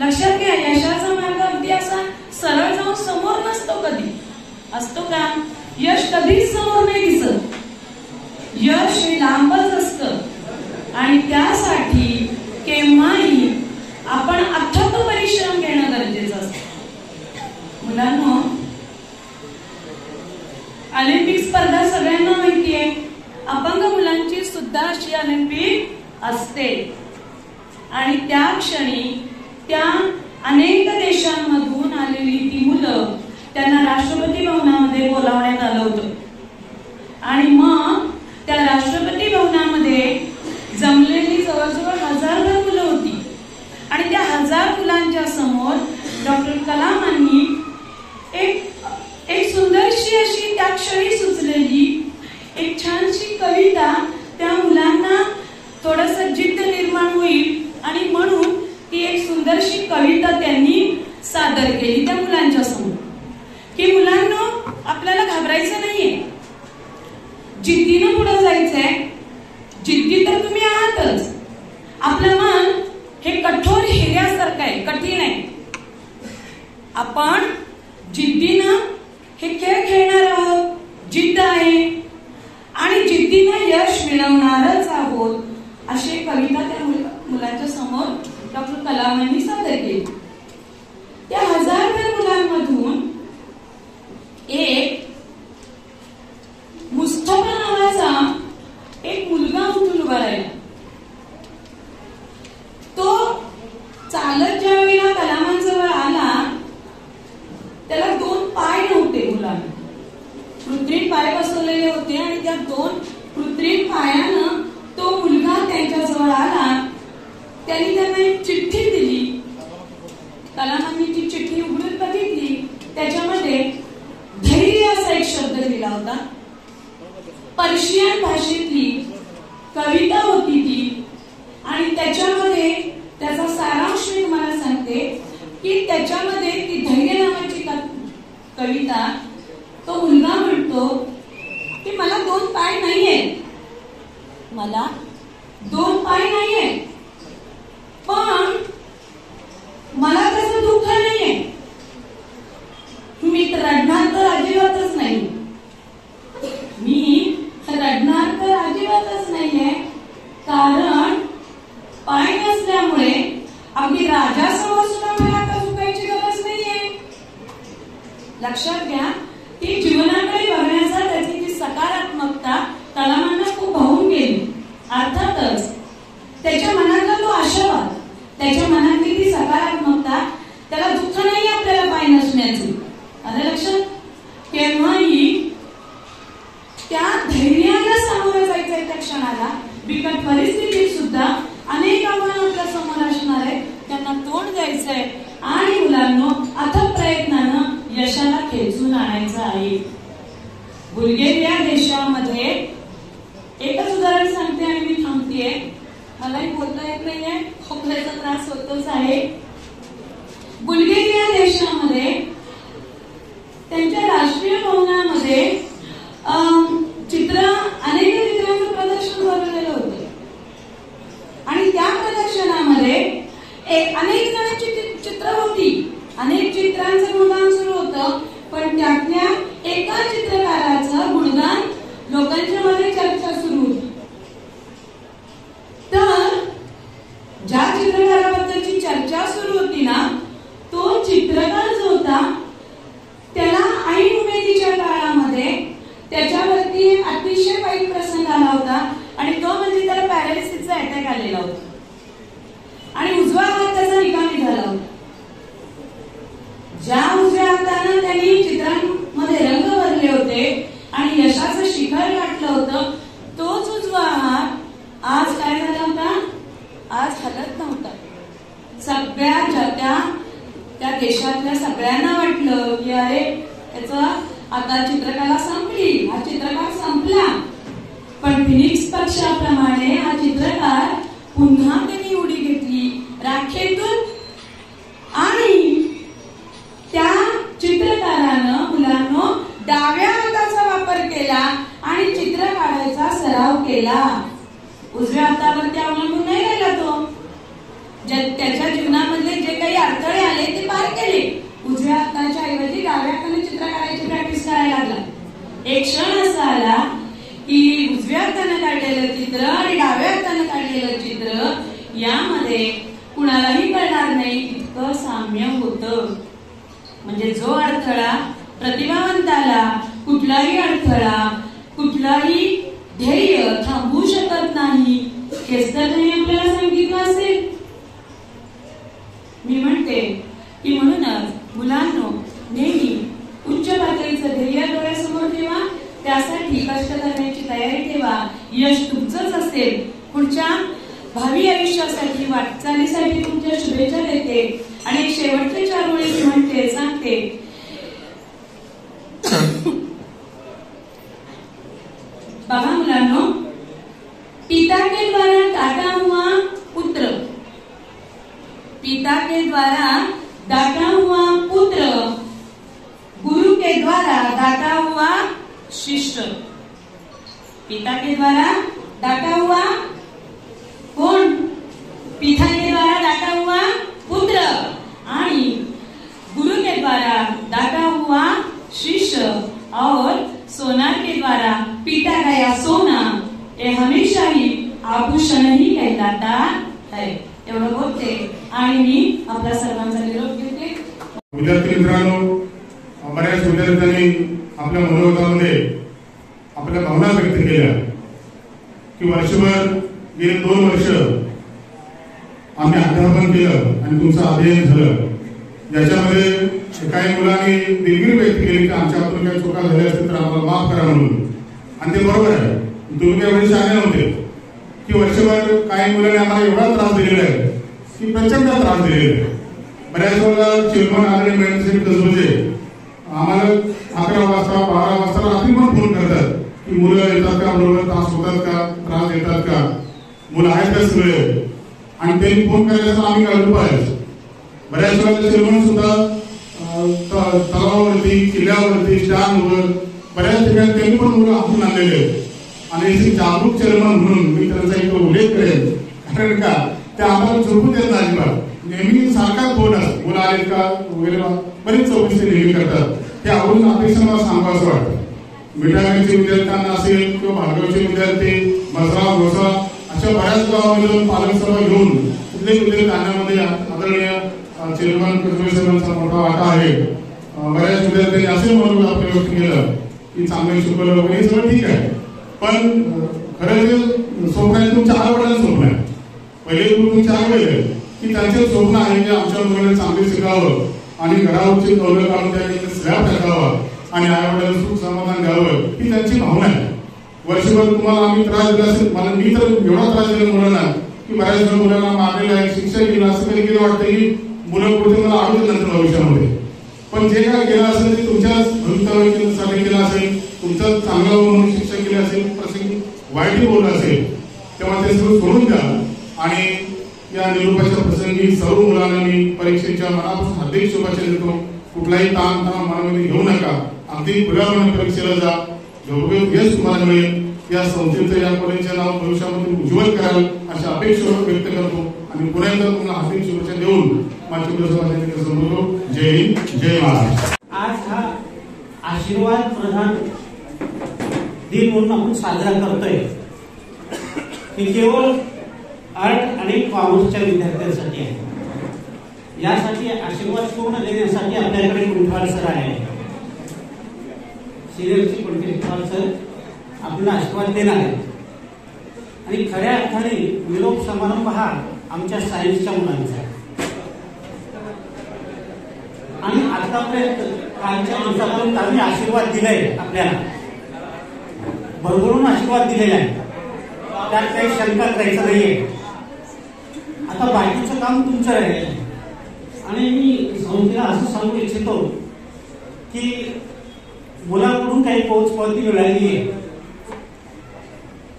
लक्षात घ्या, यशाचा मार्ग अगदी असा सरळ जाऊन समोर नसतो कधी. असतो का? यश कधीच समोर नाही दिसत. यश हे लांबच असतं आणि त्यासाठी केव्हाही आपण अथक परिश्रम घेणं गरजेचं असतं. मुलांनो, ऑलिम्पिक स्पर्धा सगळ्यांना माहिती आहे. अपंग मुलांची सुद्धा अशी ऑलिम्पिक असते आणि त्या क्षणी त्या अनेक देशांमधून आलेली ती मुलं, त्यांना राष्ट्रपती भवनामध्ये बोलावण्यात आलं होतं आणि मग त्या राष्ट्रपती भवनामध्ये जमलेली जवळजवळ 1000 मुलं होती आणि त्या 1000 मुलांच्या समोर डॉक्टर कलामांनी एक सुंदरशी अशी त्या क्षणी सुचलेली एक छानशी कविता त्या मुलांना थोडस जिद्द निर्माण होईल आणि म्हणून ती एक सुंदरशी कविता त्यांनी सादर केली त्या मुलांच्या समोर, की मुलांनो, आपल्याला घाबरायचं नाहीये, जिद्दीनं पुढे जायचंय. जिद्दी तर तुम्ही आहातच. आपलं मन हे कठोर हिऱ्यासारखं आहे, कठीण आहे. आपण जिद्दीनं हे खेळ खेळणार आहोत, जिद्द आहे आणि जिद्दीनं यश मिळवणारच आहोत, अशी कविता त्या मुलांच्या समोर डॉक्टर कलामांनी सादर केली. त्या 1000 मुलांमधून एक मुस्तफा नावाचा एक मुलगा उठून उभा राहिला. तो चालत ज्या वेळेला कलामांजवळ आला, त्याला 2 पाय नव्हते. मुलांना कृत्रिम पाय बसवलेले होते आणि त्या 2 कृत्रिम पायानं तो मुलगा त्यांच्याजवळ आला. त्यांनी त्यांना एक चिठ्ठी दिली. कलामांनी ती चिठ्ठी उघडून बघितली. त्याच्यामध्ये धैर्य असा एक शब्द लिहिला होता. पर्शियन भाषेतली कविता होती ती आणि त्याच्यामध्ये त्याचा सारांश मी तुम्हाला सांगते की त्याच्यामध्ये ती धैर्य नावाची कविता, तो मुलगा म्हणतो की मला 2 पाय नाहीये, मला 2 पाय नाहीये, पण मला त्याचं दुःख नाहीये. मी रडणार तर अजिबातच नाही, मी रडणार तर अजिबातच नाहीये, कारण पाय नसल्यामुळे अगदी राजासमोर सुद्धा मला आता झुकायची गरज नाहीये. लक्षात घ्या, ती जीवनाकडे बघण्याचा त्याची ती सकारात्मकता कलामांना खूप भावून गेली. अर्थातच त्याच्या मनातला तो आशावाद, त्याच्या मनातली ती सकारात्मकता, त्याला दुःख नाही आपल्याला पाय नसण्याचे. आलं लक्षात? केव्हाही त्या धैर्याला सामोरं जायचंय. त्या क्षणाला बिकट परिस्थितीत सुद्धा अनेक आव्हानं आपल्या समोर असणार आहे, त्यांना तोंड द्यायचंय आणि मुलांनो अथक प्रयत्नानं यशाला खेचून आणायचं आहे. बुल्गेरिया देशामध्ये एकच उदाहरण सांगते आणि मी थांबतेय. मलाही बोलता येत नाहीये, खोकल्याचा त्रास होतोच आहे. बुल्गेरिया देशामध्ये त्यांच्या राष्ट्रीय भवनामध्ये अनेक चित्रांचं प्रदर्शन भरलेलं होतं आणि त्या प्रदर्शनामध्ये अनेक जणांची चित्र होती, अनेक चित्रांचं गुणगान सुरू होतं, पण त्यातल्या एका चित्रकाराचं गुणगान लोकांच्या मध्ये चर्चा सुरू होती. तर ज्या चित्रकाराबद्दलची चर्चा सुरू होती ना, तो चित्रकार जो होता त्याला ऐन उमेदीच्या काळामध्ये त्याच्यावरती एक अतिशय वाईट प्रसंग आला होता आणि तो म्हणजे त्याला पॅरालिसिसचा अटॅक आलेला होता आणि उजवा हात त्याचा निकामी झाला होता. ज्या उजव्या हाताने त्यांनी चित्रांमध्ये रंग भरले होते आणि यशाचं शिखर गाठलं होतं, तोच उजवा हात आज काय झाला होता, आज हलत नव्हता. सगळ्या त्या देशातल्या सगळ्यांना वाटलं की अरे त्याचा आता चित्रकला संपली, हा चित्रकार संपला. पण फिनिक्स पक्षाप्रमाणे हा चित्रकार पुन्हा त्यांनी उडी घेतली राखेतून आणि त्या चित्रकारानं मुलांनो डाव्या हाताचा वापर केला आणि चित्र काढायचा सराव केला. उजव्या हातावरती अवलंबून नाही राहिला तो. त्याच्या जीवनामधले जे काही अडथळे आले ते पार केले. उजव्या हाताच्या ऐवजी डाव्या हाताने चित्र काढायची प्रॅक्टिस करायला एक क्षण असा आला की उजव्या हाताने काढलेलं चित्र आणि डाव्या हाताने काढलेलं चित्र यामध्ये कुणालाही कळणार नाही इतकं साम्य होतं. म्हणजे जो अडथळा प्रतिभावंताला कुठलाही अडथळा कुठलाही ध्येय थांबवू शकत नाही हेच तर त्यांनी आपल्याला सांगितलं असेल. मी म्हणते की म्हणूनच मुलांनो नेहमी उच्च पातळीचं ध्येय डोळ्यासमोर ठेवा, त्यासाठी कष्ट करण्याची तयारी ठेवा. यश तुमचंच असेल. पुढच्या भावी आयुष्यासाठी वाटचालीसाठी तुमच्या शुभेच्छा देते आणि शेवटचे 4 ओळी म्हणते सांगते. बघा मुलांनो, पिता के द्वारा डाटा हुआ पुत्र, पिता के द्वारा डाटा हुआ पुत्र, गुरु के द्वारा डाटा हुआ शिष्य. पिता के द्वारा डाटा हुआ कौन? पिता के द्वारा डाटा हुआ पुत्र आणि गुरु के द्वारा डाटा हुआ शिष्य और सोनार के द्वारा पीटा गया सोना ये हमेशा ही आभूषण ही कहलाता है. एवढं बोलते आणि मी आपल्या सर्वांचा निरोप घेते. विद्यार्थी मित्रांनो, बऱ्याच विद्यार्थ्यांनी आपल्या मनोगतामध्ये आपल्या भावना व्यक्त केल्या की वर्षभर गेले 2 वर्ष आम्ही अध्यापन केलं आणि तुमचं अध्ययन झालं. ज्याच्यामध्ये काही मुलांनी दिलगिरी व्यक्त केली की आमच्याकडून काही चुका झाल्या असतील तर आम्हाला माफ करा म्हणून. आणि ते बरोबर आहे. तुम्ही त्यावेळी शहाणे नव्हते की वर्षभर काही मुलांनी आम्हाला एवढा त्रास दिलेला आहे की प्रचंड त्रास दिलेला आहे. बऱ्याच वेळेला चेअरमन आदरणीय महेंद्रसिंह कसबे आम्हाला 11 वाजता 12 वाजता रात्री पण फोन करतात की मुलं येतात का, बरोबर त्रास होतात का, त्रास देतात का, मुलं आहेत का सगळे. आणि त्यांनी फोन करायला आम्ही काढलो पाहिजे. बऱ्याच वेळेला चेअरमन सुद्धा तलावावरती, किल्ल्यावरती, स्टँडवर बऱ्याच ठिकाणी त्यांनी पण मुलं हातून आणलेले आहेत. आणि जागरूक चेअरमन म्हणून मी त्यांचा एक उल्लेख करेन. कारण का ते आम्हाला झोपू देत नाही अजिबात. नेहमी सारखाच फोन असतो, मुलं आलेत का वगैरे बरीच चौकशी नेहमी करतात. ते आवडून अपेक्षा मला सांगावं असं वाटतं. मिठागरचे विद्यार्थ्यांना असेल किंवा भार्गवचे विद्यार्थी, मसरा घोसा अशा बऱ्याच गावामध्ये पालक सभा घेऊन तिथले विद्यार्थी आणण्यामध्ये आदरणीय चेअरमन कसबे साहेबांचा मोठा वाटा आहे. बऱ्याच विद्यार्थ्यांनी असे म्हणून आपल्याला व्यक्त केलं की चांगलं शिकवलं वगैरे सगळं ठीक आहे. पण खरं जे स्वप्न आहे तुमच्या आई-वडिलांचं स्वप्न आहे. पहिले गुरु तुमच्या आई-वडील की त्यांचे स्वप्न आहे की आमच्या मुलांना चांगले शिकावं आणि घरावरची कौलं काढून त्या स्लॅब टाकावा आणि आई-वडिलांना सुख समाधान द्यावं ही त्यांची भावना आहे. वर्षभर तुम्हाला आम्ही त्रास दिला असेल, मला मी तर एवढा त्रास दिला मुलांना की बऱ्याच वेळा मुलांना मारलेला आहे, शिक्षा केली. असं कधी कधी वाटतं की मुलं कुठे मला आवडत नंतर भविष्यामध्ये. पण जे काय केलं असेल ते तुमच्याच भवितव्यासाठी केलं असेल, तुमचं चांगलं म्हणून शिक्षा केली असेल, प्रसंगी वाईटही बोललं असेल, तेव्हा ते सगळं सोडून द्या. आणि या निरोपाच्या प्रसंगी सर्व मुलांना मी परीक्षेच्या मनापासून हार्दिक शुभेच्छा देतो. कुठलाही ताण तणाव मनामध्ये घेऊ नका. अगदी खुल्या मनाने परीक्षेला जा. योग्य यश तुम्हाला मिळेल. या संस्थेचं, या कॉलेजचं नाव भविष्यामध्ये उज्ज्वल कराल अशा अपेक्षा व्यक्त करतो आणि पुन्हा एकदा तुम्हाला हार्दिक शुभेच्छा देऊन माझी प्रसंगाने संबोधतो. जय हिंद, जय महाराष्ट्र. आज हा आशीर्वाद प्रदान दिन म्हणून आपण साजरा करतोय. हे केवळ आर्ट आणि कॉमर्सच्या विद्यार्थ्यांसाठी आहे. यासाठी आशीर्वाद पूर्ण देण्यासाठी आपल्याकडे कुंठवाल सर आहे. सिरियलची कुंठवाल सर आपल्याला आशीर्वाद देणार आहे. आणि खऱ्या अर्थाने निरोप समारंभ हा आमच्या सायन्सच्या मुलांचा आहे. आणि आतापर्यंत कालच्या दिवसापर्यंत आम्ही आशीर्वाद दिलाय, आपल्याला भरभरून आशीर्वाद दिलेला आहे. त्यात काही शंका करायचं नाहीये. आता बाकीचं काम तुमचं राहिलेलं आहे. आणि मी संस्थेला असं सांगू इच्छितो की मुलाकडून काही पोचपावती मिळाली आहे.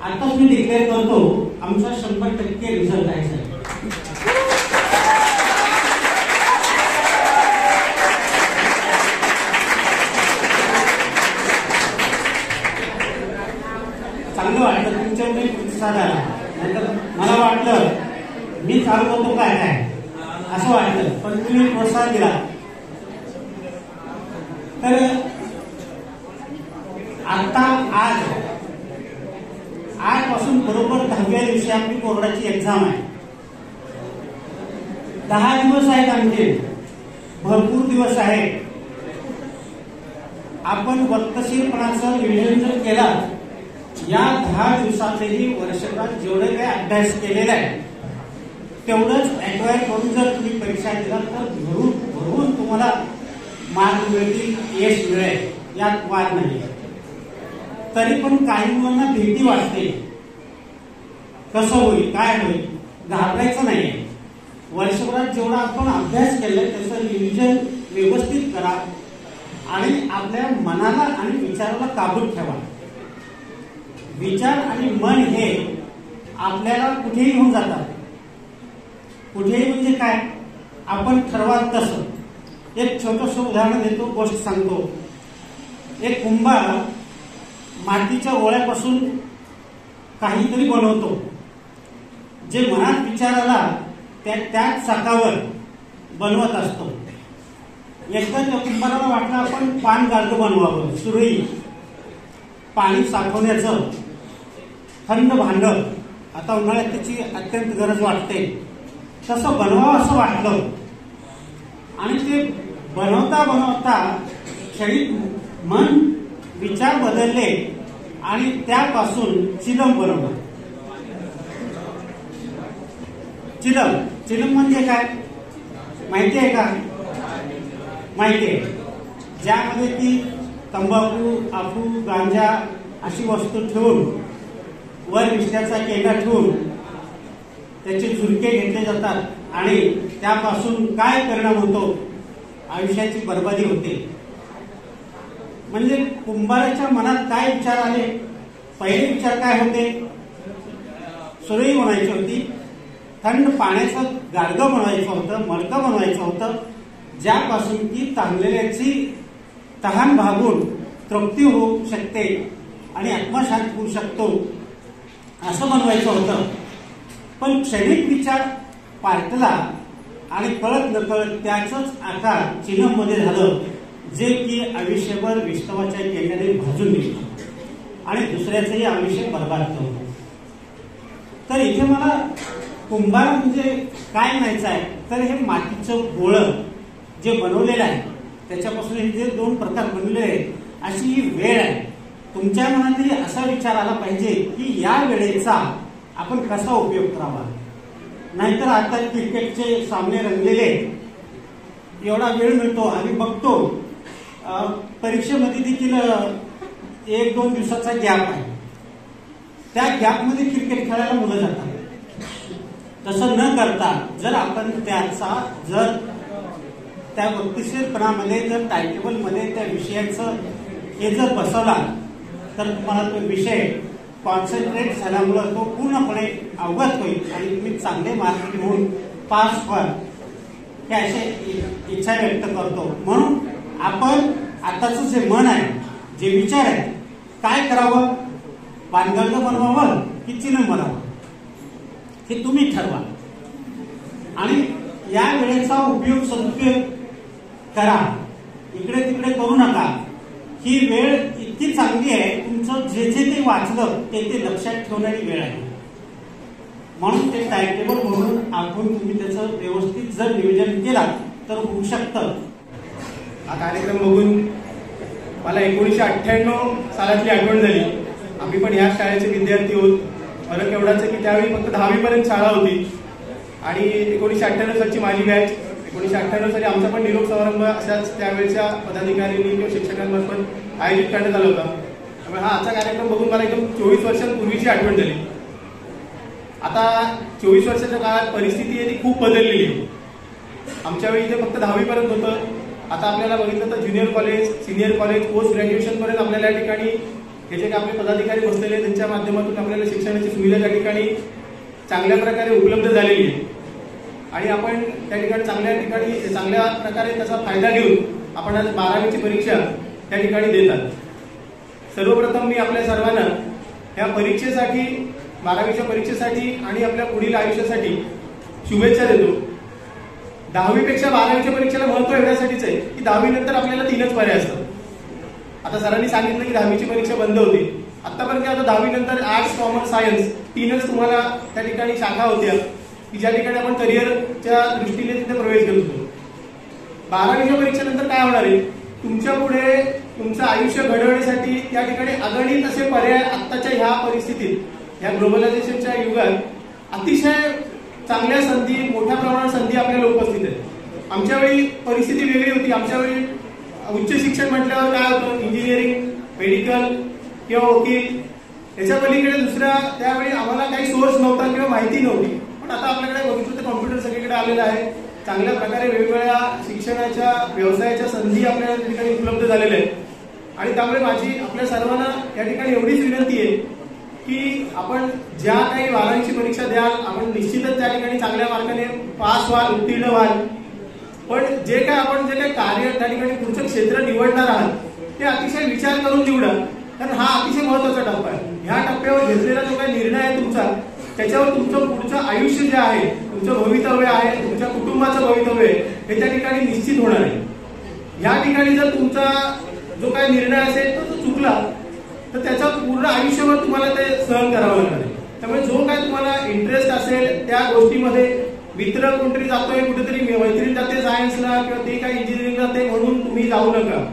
आताच मी डिक्लेअर करतो आमचा 100% रिझल्ट आहे सर. चांगलं वाटलं तुमच्याकडे प्रतिसाद आला. नंतर मला वाटलं मी चालू करतो काय काय असं वाटलं, पण तुम्ही प्रोत्साहन दिला. तर आता आजपासून बरोबर 10व्या दिवशी आपली बोर्डाची एक्झाम आहे. 10 दिवस आहेत, आणखी भरपूर दिवस आहेत. आपण वक्तशीरपणाचं नियोजन जर केलं, या 10 दिवसातही वर्षभरात जेवढे काही अभ्यास केलेला आहे तेवढंच ॲक्वायर करून जर तुम्ही परीक्षा दिला तर भरून तुम्हाला मार्क मिळतील, यश मिळेल, यात वाद नाही. तरी पण काही मुलांना भीती वाटते, कसं होईल, काय होईल. घाबरायचं नाही. वर्षभरात जेवढा आपण अभ्यास केलाय त्याचं नियोजन व्यवस्थित करा आणि आपल्या मनाला आणि विचाराला काबूत ठेवा. विचार आणि मन हे आपल्याला कुठेही घेऊन जातात. कुठेही म्हणजे काय, आपण ठरवाल तसं. एक छोटंसं उदाहरण देतो, गोष्ट सांगतो. एक कुंभार मातीच्या गोळ्यापासून काहीतरी बनवतो. जे मनात विचार आला त्याच चाकावर बनवत असतो. एकदा त्या कुंभाराला वाटलं आपण पान गाडगं बनवावं, सुरई, पाणी साठवण्याचं थंड भांड, आता उन्हाळ्यात त्याची अत्यंत गरज वाटते, तसं बनवावं असं वाटलं. आणि ते बनवता बनवता क्षणिक मन विचार बदलले आणि त्यापासून चिलम बनवलं. चिलम म्हणजे काय माहिती आहे का? माहिती आहे. ज्यामध्ये की तंबाखू, अफू, गांजा अशी वस्तू ठेवून वर विषयाचा केंडा ठेवून त्याचे झुरके घेतले जातात आणि त्यापासून काय परिणाम होतो, आयुष्याची बर्बादी होते. म्हणजे कुंभाराच्या मनात काय विचार आले? पहिले विचार काय होते? सुरई बनायची होती, थंड पाण्याचं गाडगं बनवायचं होतं, मडकं बनवायचं होतं, ज्यापासून की ताणलेल्याची तहान भागून तृप्ती होऊ शकते आणि आत्मशांत होऊ शकतो, असं बनवायचं होतं. पण क्षणिक विचार पालटला आणि कळत नकळत त्याच आकार चिन्हमध्ये झालं, जे की आयुष्यभर विष्णवाच्या केंद्राने भाजून निघतं आणि दुसऱ्याचंही आयुष्य बर्बाद करतो. तर इथे मला कुंभार म्हणजे काय म्हणायचं आहे, तर हे मातीचं गोळं जे बनवलेलं आहे त्याच्यापासून हे जे 2 प्रकार बनलेले आहेत, अशी ही वेळ आहे. तुमच्या मनातही असा विचार आला पाहिजे की या वेळेचा आपण कसा उपयोग करावा. नाहीतर आता क्रिकेटचे सामने रंगलेले, एवढा वेळ मिळतो आणि बघतो परीक्षेमध्ये देखील 1-2 दिवसाचा गॅप आहे, त्या गॅपमध्ये क्रिकेट खेळायला मुलं जातात. तसं न करता जर आपण त्याचा जर त्या वक्तशीरपणामध्ये जर टाइमटेबलमध्ये त्या विषयाचं हे जर बसवला तर तुम्हाला तो विषय कॉन्सन्ट्रेट झाल्यामुळं तो पूर्णपणे अवगत होईल आणि तुम्ही चांगले मार्क घेऊन पास व्हाल, हे असे इच्छा व्यक्त करतो. म्हणून आपण आताचं जे मन आहे, जे विचार आहे, काय करावं, पानगर्द बनवावं की चिन्ह बनावं, हे तुम्ही ठरवा. आणि या वेळेचा उपयोग सदुपयोग करा, इकडे तिकडे करू नका. ही वेळ इतकी चांगली आहे, तुमचं जे जे ते वाचलं ते लक्षात ठेवणारी वेळ आहे. म्हणून ते टाइमटेबल म्हणून आपण तुम्ही त्याचं व्यवस्थित जर नियोजन केला तर होऊ शकतं. हा कार्यक्रम बघून मला 1998 सालातली आठवण झाली. आम्ही पण ह्या शाळेचे विद्यार्थी होत. फरक एवढाच आहे की त्यावेळी फक्त 10वी पर्यंत शाळा होती आणि 1998 सालची माझी बॅच. 1998 साली आमचा पण निरोप समारंभ अशाच त्यावेळेच्या पदाधिकाऱ्यांनी किंवा शिक्षकांमार्फत आयोजित करण्यात आला होता. त्यामुळे हा आजचा कार्यक्रम बघून मला एकदम 24 वर्षांपूर्वीची आठवण झाली. आता 24 वर्षाच्या काळात परिस्थिती आहे ती खूप बदललेली आहे. आमच्या वेळी इथे फक्त 10वी पर्यंत होतं. आता आपल्याला बघितलं तर junior college, senior college, post graduation पर्यंत आपल्याला या ठिकाणी हे जे आपले पदाधिकारी बसलेले त्यांच्या माध्यमातून आपल्याला शिक्षणाची सुविधा त्या ठिकाणी चांगल्या प्रकारे उपलब्ध झालेली आहे आणि आपण त्या ठिकाणी चांगल्या प्रकारे त्याचा फायदा घेऊन आपण आज 12वीची परीक्षा त्या ठिकाणी देतात. सर्वप्रथम मी आपल्या सर्वांना या परीक्षेसाठी, 12वीच्या परीक्षेसाठी आणि आपल्या पुढील आयुष्यासाठी शुभेच्छा देतो. 10वीपेक्षा 12वीच्या परीक्षेला महत्व एवढ्यासाठीच आहे की 10वी नंतर आपल्याला 3च पर्याय असतात. आता सरांनी सांगितलं की 10वीची परीक्षा बंद होती. आतापर्यंत आता 10वी नंतर आर्ट्स, कॉमर्स, सायन्स 3च तुम्हाला त्या ठिकाणी शाखा होत्या की ज्या ठिकाणी आपण करिअरच्या दृष्टीने तिथे प्रवेश घेत होतो. 12वीच्या परीक्षेनंतर काय होणार आहे? तुमच्या पुढे तुमचं आयुष्य घडवण्यासाठी त्या ठिकाणी अगणित असे पर्याय आत्ताच्या ह्या परिस्थितीत, ह्या ग्लोबलायझेशनच्या युगात अतिशय चांगल्या संधी, मोठ्या प्रमाणात संधी आपल्याला उपस्थित आहेत. आमच्या वेळी परिस्थिती वेगळी होती. आमच्या वेळी उच्च शिक्षण म्हटल्यावर काय होतं? इंजिनिअरिंग, मेडिकल किंवा वकील, याच्या पलीकडे दुसरा त्यावेळी आम्हाला काही सोर्स नव्हता किंवा माहिती नव्हती. पण आता आपल्याकडे बघितलं तर कॉम्प्युटर सगळीकडे आलेला आहे. चांगल्या प्रकारे वेगवेगळ्या शिक्षणाच्या, व्यवसायाच्या संधी आपल्याला त्या ठिकाणी उपलब्ध झालेल्या आहेत. आणि त्यामुळे माझी आपल्या सर्वांना या ठिकाणी एवढीच विनंती आहे की आपण ज्या काही 12वीची परीक्षा द्याल, आपण निश्चितच त्या ठिकाणी चांगल्या मार्गाने पास व्हाल, उत्तीर्ण व्हाल. पण जे काही कार्य त्या ठिकाणी पुढचं क्षेत्र निवडणार आहात ते अतिशय विचार करून निवडा. कारण हा अतिशय महत्वाचा टप्पा आहे. ह्या टप्प्यावर घेतलेला जो काही निर्णय आहे तुमचा, त्याच्यावर तुमचं पुढचं आयुष्य जे आहे, तुमचं भवितव्य आहे, तुमच्या कुटुंबाचं भवितव्य आहे, हे त्या ठिकाणी निश्चित होणार आहे. या ठिकाणी जर तुमचा जो काही निर्णय असेल तो चुकला तर त्याचा पूर्ण आयुष्यभर तुम्हाला ते सहन करावं लागणार आहे. त्यामुळे जो काय तुम्हाला इंटरेस्ट असेल त्या गोष्टीमध्ये, मित्र कोणतरी जातोय कुठेतरी, मैत्रीण जाते सायन्सला किंवा ते काही इंजिनिअरिंग जाते म्हणून तुम्ही जाऊ नका.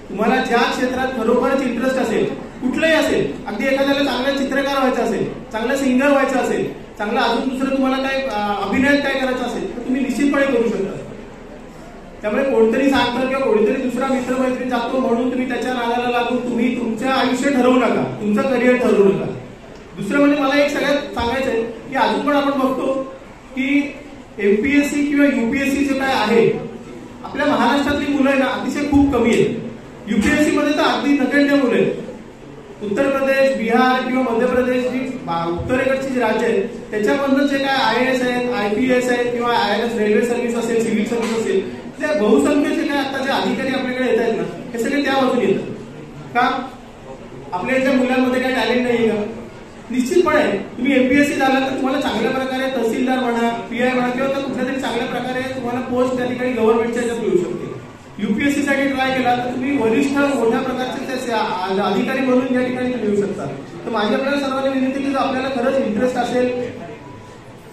तुम्हाला ज्या क्षेत्रात खरोखरच इंटरेस्ट असेल, कुठलंही असेल, अगदी एखाद्याला चांगला चित्रकार व्हायचं असेल, चांगला सिंगर व्हायचं असेल, चांगला अजून दुसरं तुम्हाला काय अभिनय काय करायचं असेल तर तुम्ही निश्चितपणे करू शकता. त्यामुळे कोणतरी सांगतं किंवा कोणीतरी दुसरा मित्रमैत्रीण जातो म्हणून तुम्ही त्याच्या नादाला लागून तुम्ही तुमचं आयुष्य ठरवू नका, तुमचं करिअर ठरवू नका. दुसरं म्हणजे मला एक सगळ्यात सांगायचं आहे की अजून पण आपण बघतो की MPSC किंवा UPSC जे काय आहे, आपल्या महाराष्ट्रातली मुलं आहे ना अतिशय खूप कमी आहेत. UPSC मध्ये तर अगदी नगण्य मुलं आहेत. उत्तर प्रदेश, बिहार किंवा मध्य प्रदेश जी उत्तरेकडची जी राज्य आहेत त्याच्यामधनं जे काय IAS आहेत, IPS आहेत किंवा IRS, रेल्वे सर्व्हिस असेल, सिव्हिल सर्व्हिस असेल, त्या बहुसंख्येचे काय आता जे अधिकारी आपल्याकडे येत आहेत ना हे सगळे त्या बाजून येतात का? आपल्या इथल्या मुलांमध्ये काय टॅलेंट नाहीये का? निश्चितपणे तुम्ही MPSC झाला तर तुम्हाला चांगल्या प्रकारे तहसीलदार म्हणा, PI म्हणा किंवा कुठल्या तरी चांगल्या प्रकारे तुम्हाला पोस्ट त्या ठिकाणी गव्हर्नमेंटच्या ह्याच्यात मिळू शकते. UPSC साठी ट्राय केला तर तुम्ही वरिष्ठ मोठ्या प्रकारचे अधिकारी म्हणून या ठिकाणी मिळू शकता. तर माझी आपल्याला सर्वांनी विनंती की जर आपल्याला खरंच इंटरेस्ट असेल,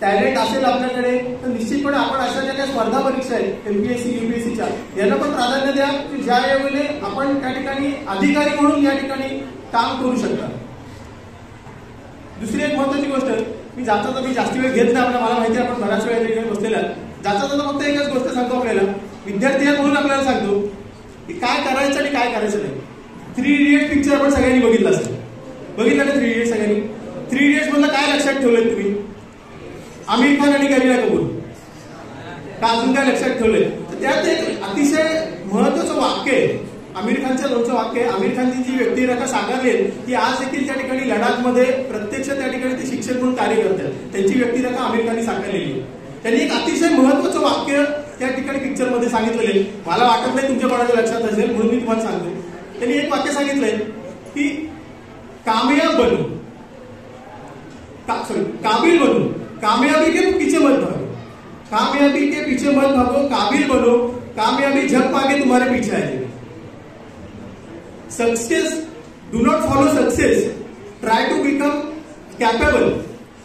टॅलेंट असेल आपल्याकडे, तर निश्चितपणे आपण अशा ज्या काही स्पर्धा परीक्षा आहेत MPSC, UPSCच्या यांना पण प्राधान्य द्या की ज्या वेळेला आपण त्या ठिकाणी अधिकारी म्हणून या ठिकाणी काम करू शकता. दुसरी एक महत्वाची गोष्ट, मी जास्ती वेळ घेत नाही, मला माहिती आहे आपण बऱ्याच वेळा ठिकाणी बसलेला. जाता फक्त एकच गोष्ट सांगतो आपल्याला, विद्यार्थी म्हणून आपल्याला सांगतो की काय करायचं आणि काय करायचं नाही. 3 इडियट्स पिक्चर आपण सगळ्यांनी बघितला असेल. बघितलं ना 3 इडियट्स सगळ्यांनी? 3 इडियट्स मधलं काय लक्षात ठेवलंय तुम्ही? आमिर खान आणि करीना कपूर का अजून काय लक्षात ठेवलंय? तर त्यात एक अतिशय महत्वाचं वाक्य आहे, आमिर खानचं रोजचं वाक्य आहे. आमिर खानची जी व्यक्तिरेखा साकारली ती आज देखील त्या ठिकाणी लडाखमध्ये प्रत्यक्ष त्या ठिकाणी ते शिक्षक म्हणून कार्य करतात. त्यांची व्यक्तिरेखा आमिर खाननी साकारलेली आहे. त्यांनी एक अतिशय महत्वाचं वाक्य त्या ठिकाणी पिक्चर मध्ये सांगितलेलं, मला वाटत नाही तुमच्या कोणाच्या लक्षात असेल म्हणून मी तुम्हाला सांगतो. त्यांनी एक वाक्य सांगितलंय की कामयाब बनू, काबिल बनू, कामयाबी के पीछे मत भागो, कामयाबी के पीछे मत भागो, काबिल बनो, कामयाबी झक मागे तुम्हारे पीछे आएगी. Success, do not follow success. Try to become capable.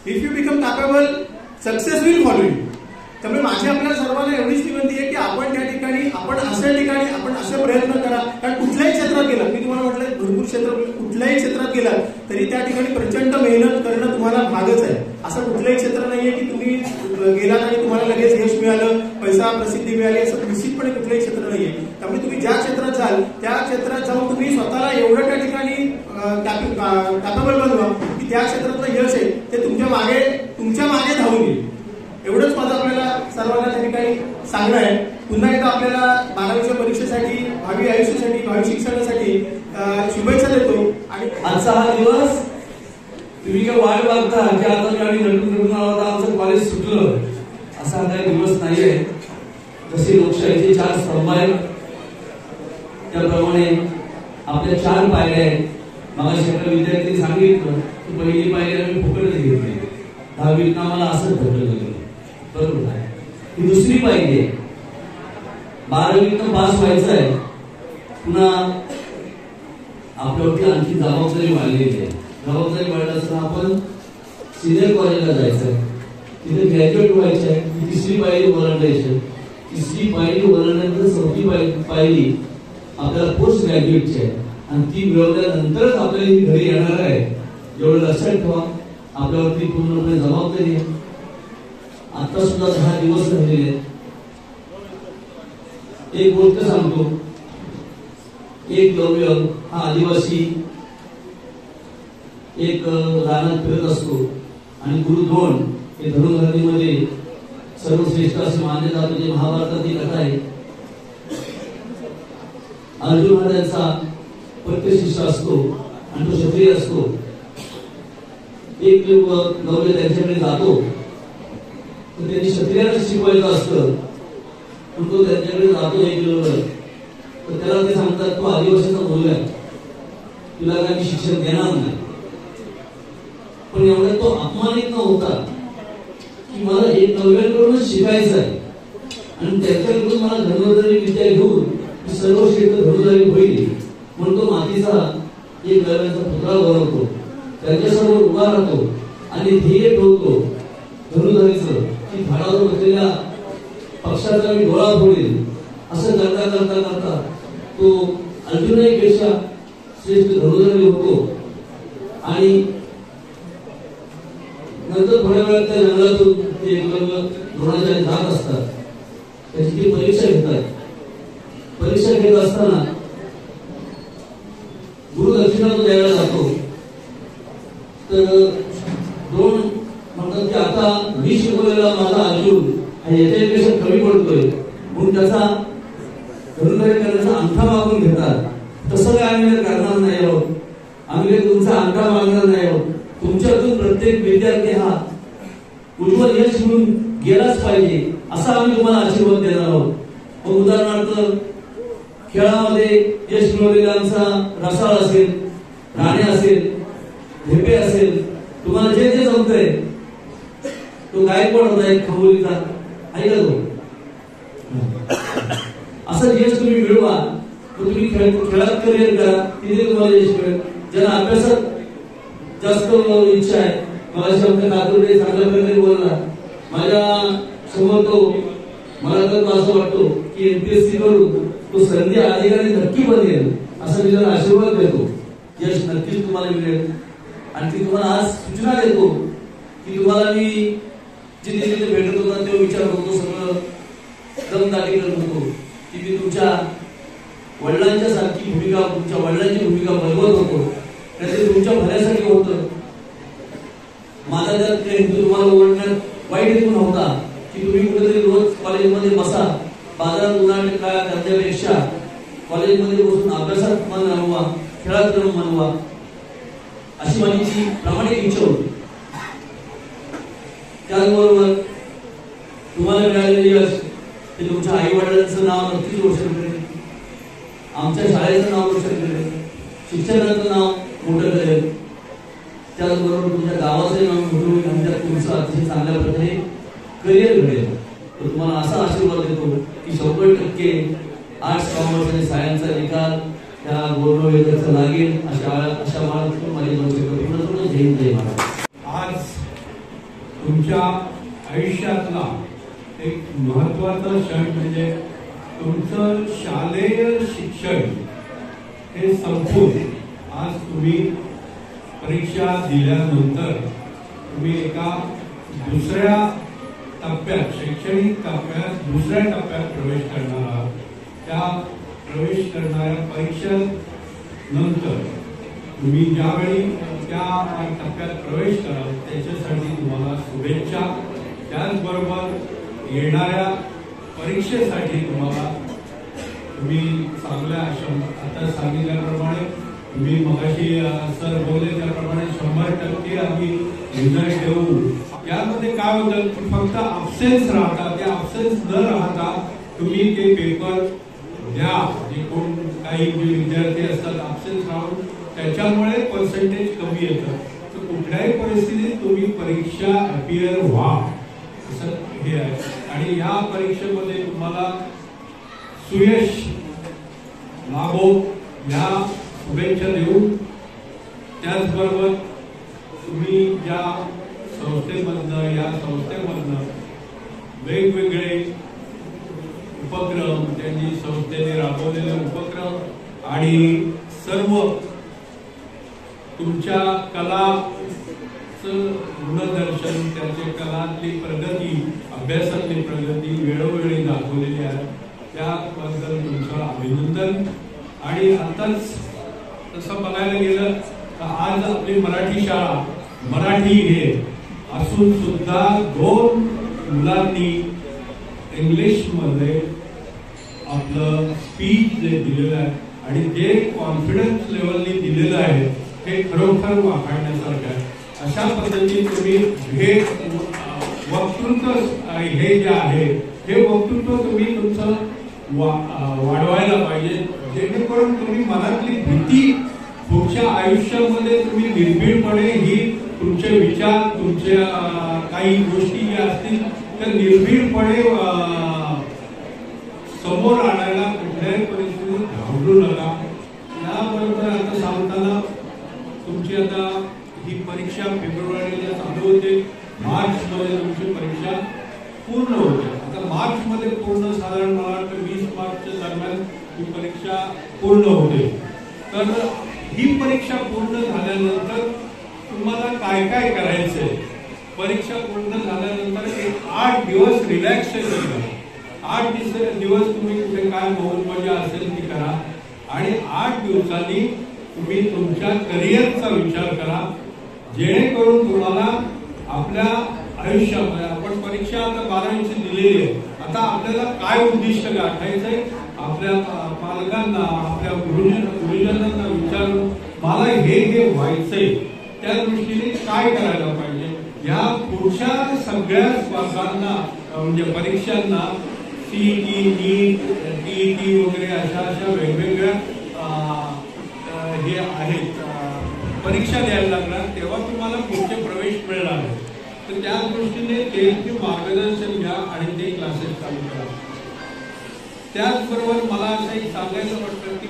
If you become capable, success will follow you. त्यामुळे माझी आपल्याला सर्वांना एवढीच विनंती आहे की आपण त्या ठिकाणी, आपण अशा ठिकाणी आपण असे प्रयत्न करा. कारण कुठल्याही क्षेत्रात गेला, मी तुम्हाला म्हटलं भरपूर क्षेत्र, कुठल्याही क्षेत्रात गेला तरी त्या ठिकाणी प्रचंड मेहनत करणं तुम्हाला भागच आहे. असं कुठलंही क्षेत्र नाहीये की तुम्ही गेलात आणि तुम्हाला लगेच यश मिळालं, पैसा, प्रसिद्धी मिळाली, असं निश्चितपणे कुठलंही क्षेत्र नाहीये. त्यामुळे तुम्ही ज्या क्षेत्रात जाल त्या क्षेत्रात जाऊन तुम्ही स्वतःला एवढं त्या ठिकाणी कॅपेबल बनवा की त्या क्षेत्रातलं यश आहे ते तुमच्या मागे धावून येईल. एवढंच माझं आपल्याला सर्वांना त्या ठिकाणी सांगणं आहे. पुन्हा एकदा आपल्याला 12वीच्या परीक्षेसाठी, भावी आयुष्यासाठी, भावी शिक्षणासाठी शुभेच्छा देतो. आणि आजचा हा दिवस तुम्ही काय वाट बघता की आता आम्ही नटून आमचं कॉलेज सुटलं, असा काही दिवस नाहीये. जसे लोकशाहीचे 4 स्तंभ आहेत त्याप्रमाणे आपल्या 4 पायऱ्या आहेत. मगाशी आपल्या विद्यार्थ्यांनी सांगितलं की पहिली पायरी आम्ही फुकटच घेतली, 10वीत आम्हाला असंच ढकललं गेलं, बरोबर आहे. ही दुसरी पायरी आहे, 12वीत पास व्हायचं आहे, पुन्हा आपल्यावरती आणखी जबाबदारी वाढलेली आहे. जबाबदारी वाढत असताना आपण सिनियर कॉलेजला जायचं, तिथे ग्रॅज्युएट व्हायचं आहे. तिसरी पायरी ओलांडायची, तिसरी पायरी ओलांडल्यानंतर चौथी पायरी आपल्याला पोस्ट ग्रॅज्युएटची आहे आणि ती मिळवल्यानंतरच आपल्याला ही घरी येणार आहे. एवढं लक्षात ठेवा, आपल्यावरती पूर्णपणे जबाबदारी आहे. आता सुद्धा 10 दिवस राहिलेले आहेत. एक गोष्ट सांगतो, एक लव्य हा आदिवासी एक रानात फिरत असतो आणि गुरु द्रोण हे धनुर्धरणीमध्ये सर्वश्रेष्ठ असे मानले जाते. जे महाभारतातील कथा आहे. अर्जुन हा त्यांचा प्रत्यशिष्य असतो आणि तो क्षत्रिय असतो. एक लव्य त्यांच्याकडे जातो, तर त्यांनी क्षत्रियाला शिकवायचं असतं, पण तो त्यांच्याकडे जातो एक लव्य, तर त्याला ते सांगतात तो आदिवासीचा मुलगा आहे, तुला काही शिक्षण देणार नाही. पण एवढ्या तो अपमानित न होता की मला एक नव्याकडूनच शिकायचं आहे आणि त्याच्याकडून मला धनुर्धरी विद्या घेऊन मी सर्वश्रेष्ठ धनुर्धरी होईल म्हणून तो मातीचा एक नव्याचा पुतळा बनवतो, त्यांच्यासमोर उभा राहतो आणि ध्येय ठेवतो धनुर्धरीचं की झाडावर बसलेल्या पक्षाचा मी डोळा फोडेल. असं करता करता करता तो अर्जुनापेक्षा श्रेष्ठ धनुर्धरी होतो आणि नंतर थोड्या वेळात त्या जंगलातून ते द्रोणाचार्य जात असतात. त्याची ती परीक्षा घेतात. परीक्षा घेत असताना गुरु दक्षिणा तो द्यायला जातो, तर द्रोण म्हणतात की आता मी शिकवलेला माझा अर्जुन याच्यापेक्षा कमी पडतोय म्हणून त्याचा धनुर्धरी करण्याचा अंगठा मागून घेतात. तसं काय आम्ही करणार नाही आहोत, आम्ही तुमचा अंगठा मागणार नाही आहोत. तुमच्यातून प्रत्येक विद्यार्थी हा उज्ज्वल यश मिळून गेलाच पाहिजे असा आम्ही तुम्हाला आशीर्वाद देणार आहोत. मग उदाहरणार्थ खेळामध्ये यश मिळवलेल्यांचा रसाळ असेल, राणे असेल, झेपे असेल, तुम्हाला जे जे जमतंय, तो गायकवाड होता एक खंबोलीचा, ऐका तो, असं यश तुम्ही मिळवा. तुम्ही खेळात करिअर करा, तिथे तुम्हाला यश मिळेल. ज्यांना अभ्यासात जास्त इच्छा आहे, मला शब्द कातुर्डे चांगल्या प्रकारे बोलला, माझ्या समोर तो मला तर असं वाटतो की एमपीएससी करून तो संधी अधिकारी नक्की बनेल असं मी त्याला आशीर्वाद देतो. यश नक्कीच तुम्हाला मिळेल. आणि ती तुम्हाला आज सूचना देतो की तुम्हाला मी जिथे जिथे भेटत होता तो विचार होतो, सगळं दमदाटी करत होतो की मी तुमच्या वडिलांच्या सारखी भूमिका, तुमच्या वडिलांची भूमिका बजावत होतो, ते तुमच्या भल्यासाठी होतं. माझा त्यात तुम्हाला ओळखण्यात वाईट हेतू नव्हता की तुम्ही कुठेतरी रोज कॉलेजमध्ये बसा, बाजारात उन्हाळ्यात काळा करण्यापेक्षा कॉलेजमध्ये बसून अभ्यासात मन रमवा, खेळात रम मनवा, अशी माझी ती प्रामाणिक इच्छा होती. त्याचबरोबर तुम्हाला मिळालेले यश ते तुमच्या आई वडिलांचं नाव नक्कीच रोशन करेल, आमच्या शाळेचं नाव रोशन करेल, शिक्षणाचं नाव मोठं करेल, त्याचबरोबर तुमच्या गावाचं नाव मोठं होईल आणि त्यात तुमचं अतिशय चांगल्या प्रकारे करिअर घडेल. तर तुम्हाला असा आशीर्वाद देतो की 100% आर्ट्स, कॉमर्स आणि सायन्सचा निकाल त्या गौरव लागेल अशा मला माझे 2 शब्द पूर्ण जय जय महाराज. आज तुमच्या आयुष्यातला एक महत्वाचा क्षण म्हणजे तुमचं शालेय शिक्षण हे संपून आज तुम्ही परीक्षा दिल्यानंतर तुम्ही एका दुसऱ्या टप्प्यात, शैक्षणिक टप्प्यात, दुसऱ्या टप्प्यात प्रवेश करणार आहात. त्या प्रवेश करणाऱ्या परीक्षेनंतर तुम्ही ज्यावेळी त्या टप्प्यात प्रवेश कराल त्याच्यासाठी तुम्हाला शुभेच्छा. त्याचबरोबर येणाऱ्या परीक्षेसाठी तुम्ही चांगल्या आता सांगितल्याप्रमाणे तुम्ही मगाशी सर बोलले त्याप्रमाणे 100% आम्ही रिझल्ट देऊ. यामध्ये काय होतं की फक्त अब्सेन्स राहता, ते अब्सेन्स न राहता तुम्ही ते पेपर द्या. जे कोण काही विद्यार्थी असतात अब्सेन्स राहून त्याच्यामुळे पर्सेंटेज कमी येतं, तर कुठल्याही परिस्थितीत तुम्ही परीक्षा अपियर व्हा असं हे आहे. आणि या परीक्षेमध्ये तुम्हाला सुयश लाभो या शुभेच्छा देऊ. त्याचबरोबर तुम्ही या संस्थेमधनं या संस्थेमधनं वेगवेगळे उपक्रम, त्यांनी संस्थेने राबवलेले उपक्रम आणि सर्व तुमच्या कलाचं गुणदर्शन, त्यांच्या कलातली प्रगती, अभ्यासातली प्रगती वेळोवेळी दाखवलेली आहे. त्याबद्दल तुमचं अभिनंदन. आणि आताच तसं बघायला गेलं तर आज आपली मराठी शाळा, मराठी हे असून सुद्धा 2 मुलांनी इंग्लिशमध्ये आपलं स्पीच जे दिलेलं आहे आणि जे कॉन्फिडन्स लेवलनी दिलेलं आहे हे खरोखर वाखाणण्यासारखं आहे. अशा पद्धतीने तुम्ही हे वक्तृत्व हे जे आहे हे वक्तृत्व तुम्ही तुमचं वाढवायला पाहिजे, जेणेकरून तुम्ही मनातली भीती पुढच्या आयुष्यामध्ये तुम्ही निर्भीडपणे ही तुमचे विचार, तुमच्या काही गोष्टी ज्या असतील त्या निर्भीडपणे समोर आणायला कुठल्याही परिस्थितीत घाबरू नका. याबरोबर आता सांगताना तुमची आता ही परीक्षा फेब्रुवारीला चालू होते, मार्चमध्ये तुमची परीक्षा पूर्ण होते. आता मार्चमध्ये पूर्ण साधारण मला वाटतं 20 मार्चच्या दरम्यान ही परीक्षा पूर्ण होते. तर ही परीक्षा पूर्ण झाल्यानंतर तुम्हाला काय काय करायचंय, परीक्षा पूर्ण झाल्यानंतर एक 8 दिवस रिलॅक्सेशन करा. 8 दिवस तुम्ही कुठे काय मौज मजा असेल ती करा आणि 8 दिवसांनी तुम्ही तुमच्या करिअरचा विचार करा, जेणेकरून तुम्हाला आपल्या आयुष्यामध्ये, आपण परीक्षा आता 12वीची दिलेली आहे, आता आपल्याला काय उद्दिष्ट गाठायचंय, आपल्या पालकांना, आपल्या गुरुजनांना विचारून मला हे व्हायचंय, त्या दृष्टीने काय करायला पाहिजे. या पुढच्या सगळ्या स्पर्धांना म्हणजे परीक्षांना सीईटी, नीट, टीईटी वगैरे अशा वेगवेगळ्या हे आहेत परीक्षा द्यायला लागणार, तेव्हा तुम्हाला पुढचे प्रवेश मिळणार आहे. तर त्या दृष्टीने ते मार्गदर्शन घ्या आणि ते क्लासेस चालू करा. त्याचबरोबर मला असं एक सांगायचं वाटतं की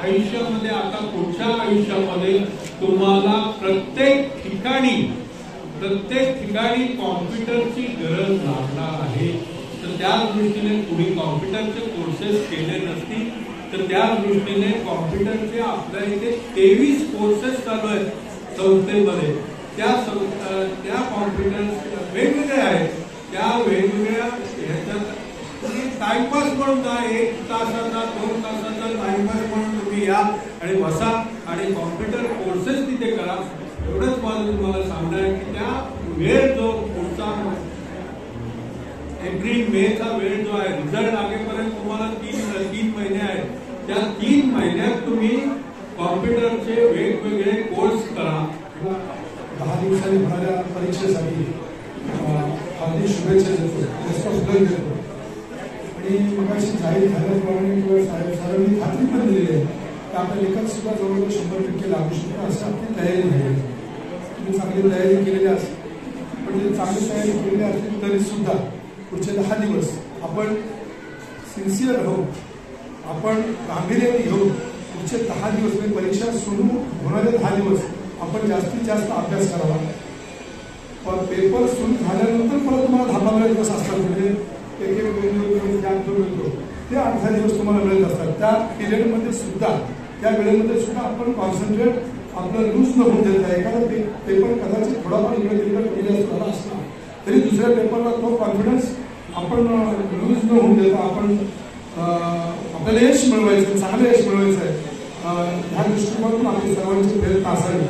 आयुष्यामध्ये आता पुढच्या आयुष्यामध्ये तुम्हाला प्रत्येक ठिकाणी कॉम्प्युटरची गरज लागणार आहे. तर त्या दृष्टीने तुम्ही कॉम्प्युटरचे कोर्सेस केले नसतील तर त्या दृष्टीने कॉम्प्युटरचे आपल्या इथे 23 कोर्सेस चालू आहेत संस्थेमध्ये. त्या कॉम्प्युटर्स वेगवेगळे आहेत. त्या वेगवेगळ्या ह्याच्यात तुम्ही टाइमपास म्हणून जा, 1 तासाचा 2 तासाचा टाइमपास म्हणून तुम्ही या आणि बसा आणि कॉम्प्युटर कोर्सेस तिथे करा. एवढंच माझं तुम्हाला सांगणं आहे की त्या वेळ जो पुढचा एप्रिल मेचा वेळ जो आहे, रिझल्ट लागेपर्यंत तुम्हाला 3 महिने आहेत. त्या 3 महिन्यात तुम्ही कॉम्प्युटरचे वेगवेगळे कोर्स करा. 10 दिवसांनी होणाऱ्या परीक्षेसाठी हार्दिक शुभेच्छा देतो. आणि मगाशी जाहीर झाल्याप्रमाणे किंवा सरांनी खात्री पण दिलेली आहे की आपल्या लेखक सुद्धा जवळजवळ 100% लागू शकतो, असं आपली तयारी झाली. तुम्ही चांगली तयारी केलेली असेल, पण जर चांगली तयारी केलेली असेल तरी सुद्धा पुढचे 10 दिवस आपण सिन्सिअर राहू, आपण गांभीर्याने घेऊ. पुढचे 10 दिवस म्हणजे परीक्षा सुरू होणारे 10 दिवस आपण जास्तीत जास्त अभ्यास करावा. पण पेपर सुरू झाल्यानंतर परत तुम्हाला 10-15 दिवस असतात, म्हणजे एक गॅप जो मिळतो ते 8-10 दिवस तुम्हाला मिळत असतात. त्या पिरियडमध्ये सुद्धा, त्या वेळेमध्ये सुद्धा आपण कॉन्सन्ट्रेट आपलं लूज न होऊन देत आहे. एखादा पेपर कदाचित थोडाफार इकडे तिकडे झाला असला तरी दुसऱ्या पेपरला तो कॉन्फिडन्स आपण लूज न होऊन देता आपण आपल्याला यश मिळवायचं, चांगलं यश मिळवायचं आहे. ह्या दृष्टिकोनातून आपली सर्वांची प्रयत्न असावी.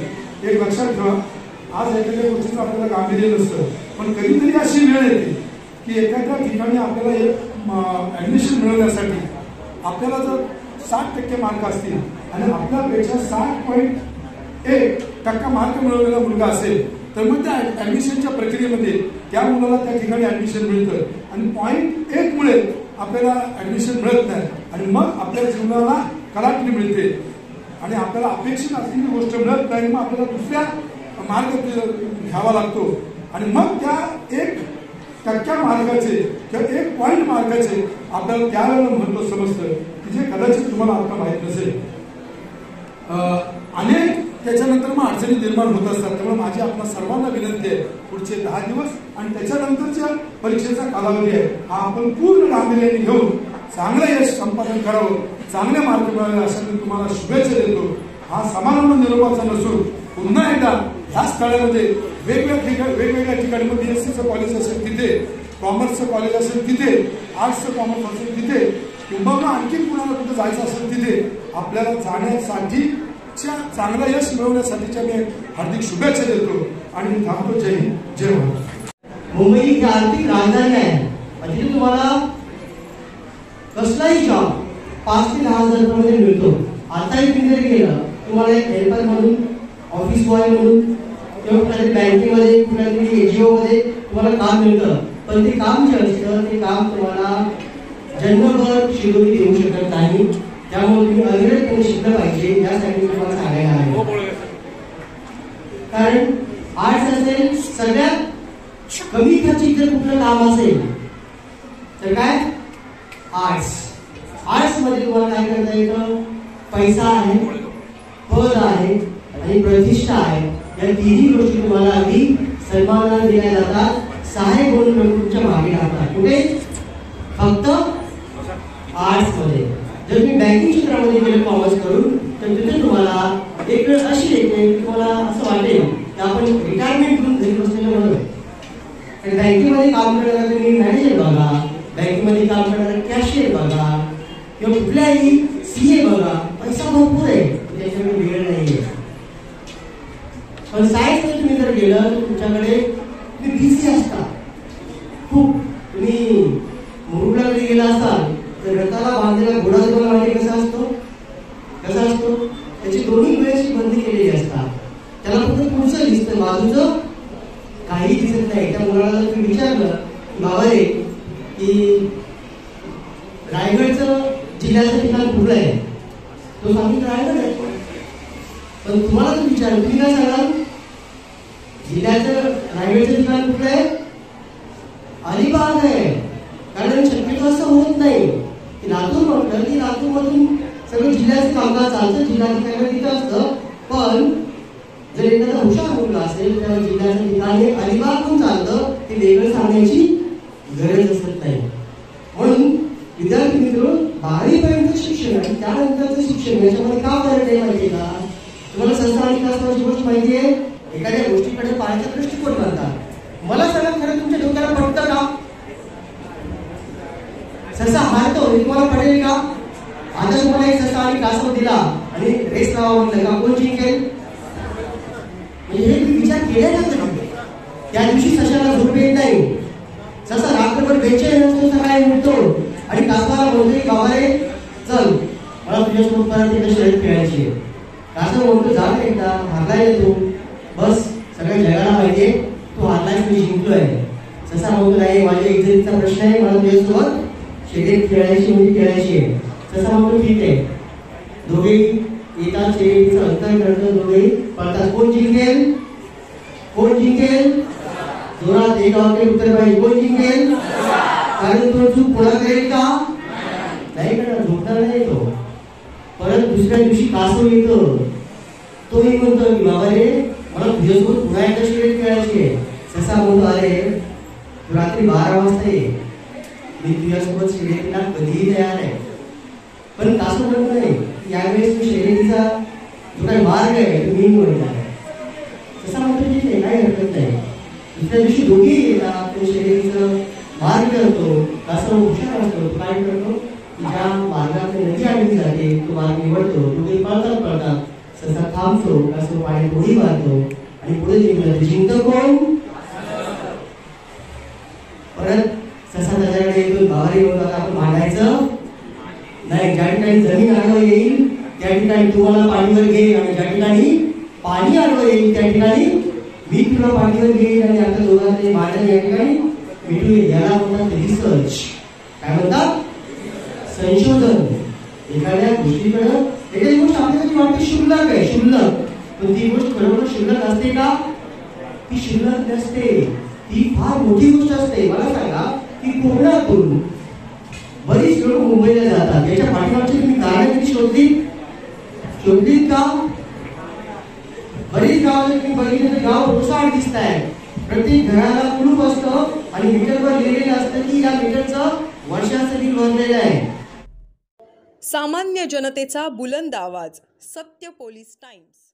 एक लक्षात ठेवा, आज एखाद्या गोष्टीचं आपल्याला गांभीर्य नसतं, पण कधीतरी अशी वेळ येते की एखाद्या ठिकाणी आपल्याला एक ऍडमिशन मिळवण्यासाठी आपल्याला जर 60% मार्क असतील आणि आपल्यापेक्षा 60.1% मार्क मिळवलेला मुलगा असेल तर मग त्या ऍडमिशनच्या प्रक्रियेमध्ये त्या मुलाला त्या ठिकाणी ऍडमिशन मिळतं आणि 0.1 मुळे आपल्याला ऍडमिशन मिळत नाही आणि मग आपल्या जीवनाला कलाटणी मिळते आणि आपल्याला अपेक्षित असलेली गोष्ट मिळत नाही. मग आपल्याला दुसऱ्या मार्ग घ्यावा लागतो आणि मग त्या 1% मार्गाचे किंवा 1 पॉईंट मार्गाचे आपल्याला त्यावेळेला महत्व समजतं की जे कदाचित तुम्हाला आता माहीत नसेल. अनेक त्याच्यानंतर मग अडचणी निर्माण होत असतात. त्यामुळे माझी आपल्या सर्वांना विनंती आहे, पुढचे 10 दिवस आणि त्याच्यानंतरच्या परीक्षेचा कालावधी आहे हा आपण पूर्ण गांभीर्याने घेऊन चांगलं यश संपादन करावं, चांगले मार्क मिळावे अशा मी तुम्हाला शुभेच्छा देतो. हा समारंभ निरोपाचा नसून पुन्हा एकदा ह्या स्थळामध्ये वेगवेगळ्या ठिकाणी मग BSCचं कॉलेज असेल तिथे, कॉमर्सचं कॉलेज असेल तिथे, आर्ट्सचं कॉमर्स असेल तिथे, किंवा आणखी कुणाला कुठं जायचं असेल तिथे आपल्याला जाण्यासाठीच्या चांगलं यश मिळवण्यासाठीच्या मी हार्दिक शुभेच्छा देतो आणि मी थांबतो. जय हिंद, जय महाराष्ट्र. मुंबई ही आर्थिक राजधानी आहे. तिथे तुम्हाला कसलाही जॉब 5 ते 10 हजार रुपये मिळतो. आताही तुम्ही जरी गेलं तुम्हाला एक हेल्पर म्हणून, ऑफिस बॉय म्हणून किंवा कुठल्या बँकेमध्ये, कुठल्या NGO मध्ये तुम्हाला काम मिळतं. पण ते काम जे असतं ते काम तुम्हाला जन्मभर शिकवून देऊ शकत नाही. त्यामुळे तुम्ही अविरतपणे शिकलं पाहिजे यासाठी तुम्हाला सांगायला आहे. कारण आर्ट्स असेल, सगळ्यात कमी खर्चिक जर कुठलं काम असेल तर काय आर्ट्स. आर्ट्स मध्ये तुम्हाला काय करता येतं, पैसा आहे, पद आहे आणि प्रतिष्ठा आहे. या तिन्ही गोष्टी तुम्हाला अगदी सन्मानाने दिल्या जातात. सहाय्य म्हणून तुमच्या मागे राहतात. कुठे, फक्त आर्ट्स मध्ये. जर तुम्ही बँकिंग क्षेत्रामध्ये गेले कॉमर्स करून तर तिथे तुम्हाला एक वेळ अशी येते की तुम्हाला असं वाटेल की आपण रिटायरमेंट करून घरी बसलेलं बरं. बँकेमध्ये काम करणारा तुम्ही मॅनेजर बघा, बँकेमध्ये काम करणारा कॅशियर बघा किंवा कुठल्याही CA बघा, पैसा भरपूर आहे, त्याच्याकडे वेळ नाहीये. पण सायन्स मध्ये तुम्ही जर गेलं तर तुमच्याकडे तुम्ही बिझी असता खूप. तुम्ही मुरुडला गेला असाल तर रथाला बांधलेला घोडा तुम्हाला माहिती कसा असतो, कसा असतो, त्याची दोन्ही वेळेची बंदी केलेली असतात. त्याला फक्त पुढचं दिसतं, बाजूचं काही दिसत नाही. त्या मुलाला जर तुम्ही विचारलं की बाबा रे की रायगडचं जिल्ह्याचं ठिकाण कुठलं आहे, तो सांगेल रायगड आहे. पण तुम्हाला जर विचारलं तुम्ही काय सांगाल, जिल्ह्याचं रायगडचं ठिकाण कुठलं आहे, अलिबाग आहे. कारण शक्यतो असं होत नाही की लातूर म्हटलं की लातूर मधून सगळं जिल्ह्याचं कामकाज चालतं, जिल्हाधिकारी तिथं असतं. पण जर एखादा हुशार मुलगा असेल तर जिल्ह्याचं ठिकाण हे अलिबागहून चालतं, ते वेगळं सांगण्याची गरज असत नाही. म्हणून विद्यार्थी मित्र 12वी पर्यंत शिक्षण आणि त्यानंतरचं शिक्षण याच्यामध्ये का फरक आहे माहितीये का? तुम्हाला संस्था विकासाची गोष्ट माहिती आहे, एखाद्या गोष्टीकडे पाहण्याचा दृष्टिकोन बनतात. मला सांगा खरं तुमच्या डोक्याला पडतं का? ससा हारतो हे तुम्हाला पडेल का? आता तुम्हाला एक ससा आणि कासव दिला आणि रेस लावा म्हटलं का, कोण जिंकेल? म्हणजे हे तुम्ही विचार केले ना, त्या दिवशी सशाला झोप येत नाही. ससा रात्रभर बेचैन असतो, सकाळी उठतो आणि कासवाला म्हणतोय बाबा रे चल मला तुझ्यासोबत परत एकदा शर्यत खेळायची आहे. कासव म्हणतो जा एकदा, हारलाय तू, बस सगळ्या जगाला माहितीये तू हारलाय, मी जिंकलोय. ससा म्हणतो नाही, माझ्या इज्जतीचा प्रश्न आहे, मला तुझ्यासोबत शर्यत खेळायची म्हणजे खेळायची आहे. ससा म्हणतो ठीक आहे. दोघे येतात, शर्यतीचं अंतर करतात, दोघे पळतात. कोण जिंकेल, कोण जिंकेल? जोरात एक वाक्य उत्तर पाहिजे, कोण जिंकेल? कारण तो चूक पुन्हा करेल का? नाही करणार, झोपणार नाही तो. परत दुसऱ्या दिवशी कासव येतो, तोही म्हणतो की बाबा रे मला तुझ्यासोबत पुन्हा एकदा शर्यत खेळायची आहे. ससा म्हणतो अरे तू रात्री 12 वाजता ये, मी तुझ्यासोबत शर्यतीला कधीही तयार आहे. पण कासव म्हणतो नाही, यावेळेस मी शर्यतीचा जो काही मार्ग आहे तो मी निवडणार आहे. ससा म्हणतो ठीक आहे, काही हरकत नाही. दुसऱ्या दिवशी दोघेही येतात, तो शर्यतीचं मार्ग करतो. कासव हुशार असतो, तो काय करतो, ज्या मार्गाने नदी आणली जाते तो मार्ग निवडतो. दोघे पळतात, ससा थांबतो, कासव पाणी थोडी मारतो आणि पुढे जिंकलं. जिंकतं कोण? परत ससा त्याच्याकडे येतो, बाहेर येऊन आता आपण भांडायचं नाही. ज्या ठिकाणी जमीन आडवं येईल त्या ठिकाणी तुम्हाला पाणीवर घेईल आणि ज्या ठिकाणी पाणी आडवं येईल त्या ठिकाणी मी तुला पाणीवर घेईल आणि आता दोघांचे भांडण या ठिकाणी मिटू. याला म्हणतात रिसर्च. काय म्हणतात? संशोधन. एखाद्या गोष्टीकडं एखादी गोष्ट आपल्यासाठी वाटते क्षुल्लक आहे, क्षुल्लक, पण ती गोष्ट खरोखर क्षुल्लक असते का? ती क्षुल्लक नसते, ती फार मोठी गोष्ट असते. मला सांगा की कोकणातून बरीच लोक मुंबईला जातात, याच्या पाठीमागची तुम्ही कारण किती शोधली नाहीत का? बरीच गावात तुम्ही बघितलं तर गाव रोसाड दिसत आहे. प्रत्येक घराला कुलूप असतं आणि मीटरवर लिहिलेलं असतं की या मीटरचं वर्षाचं बिल भरलेलं आहे. सामान्य जनतेचा बुलंद आवाज. सत्य पोलीस टाइम्स.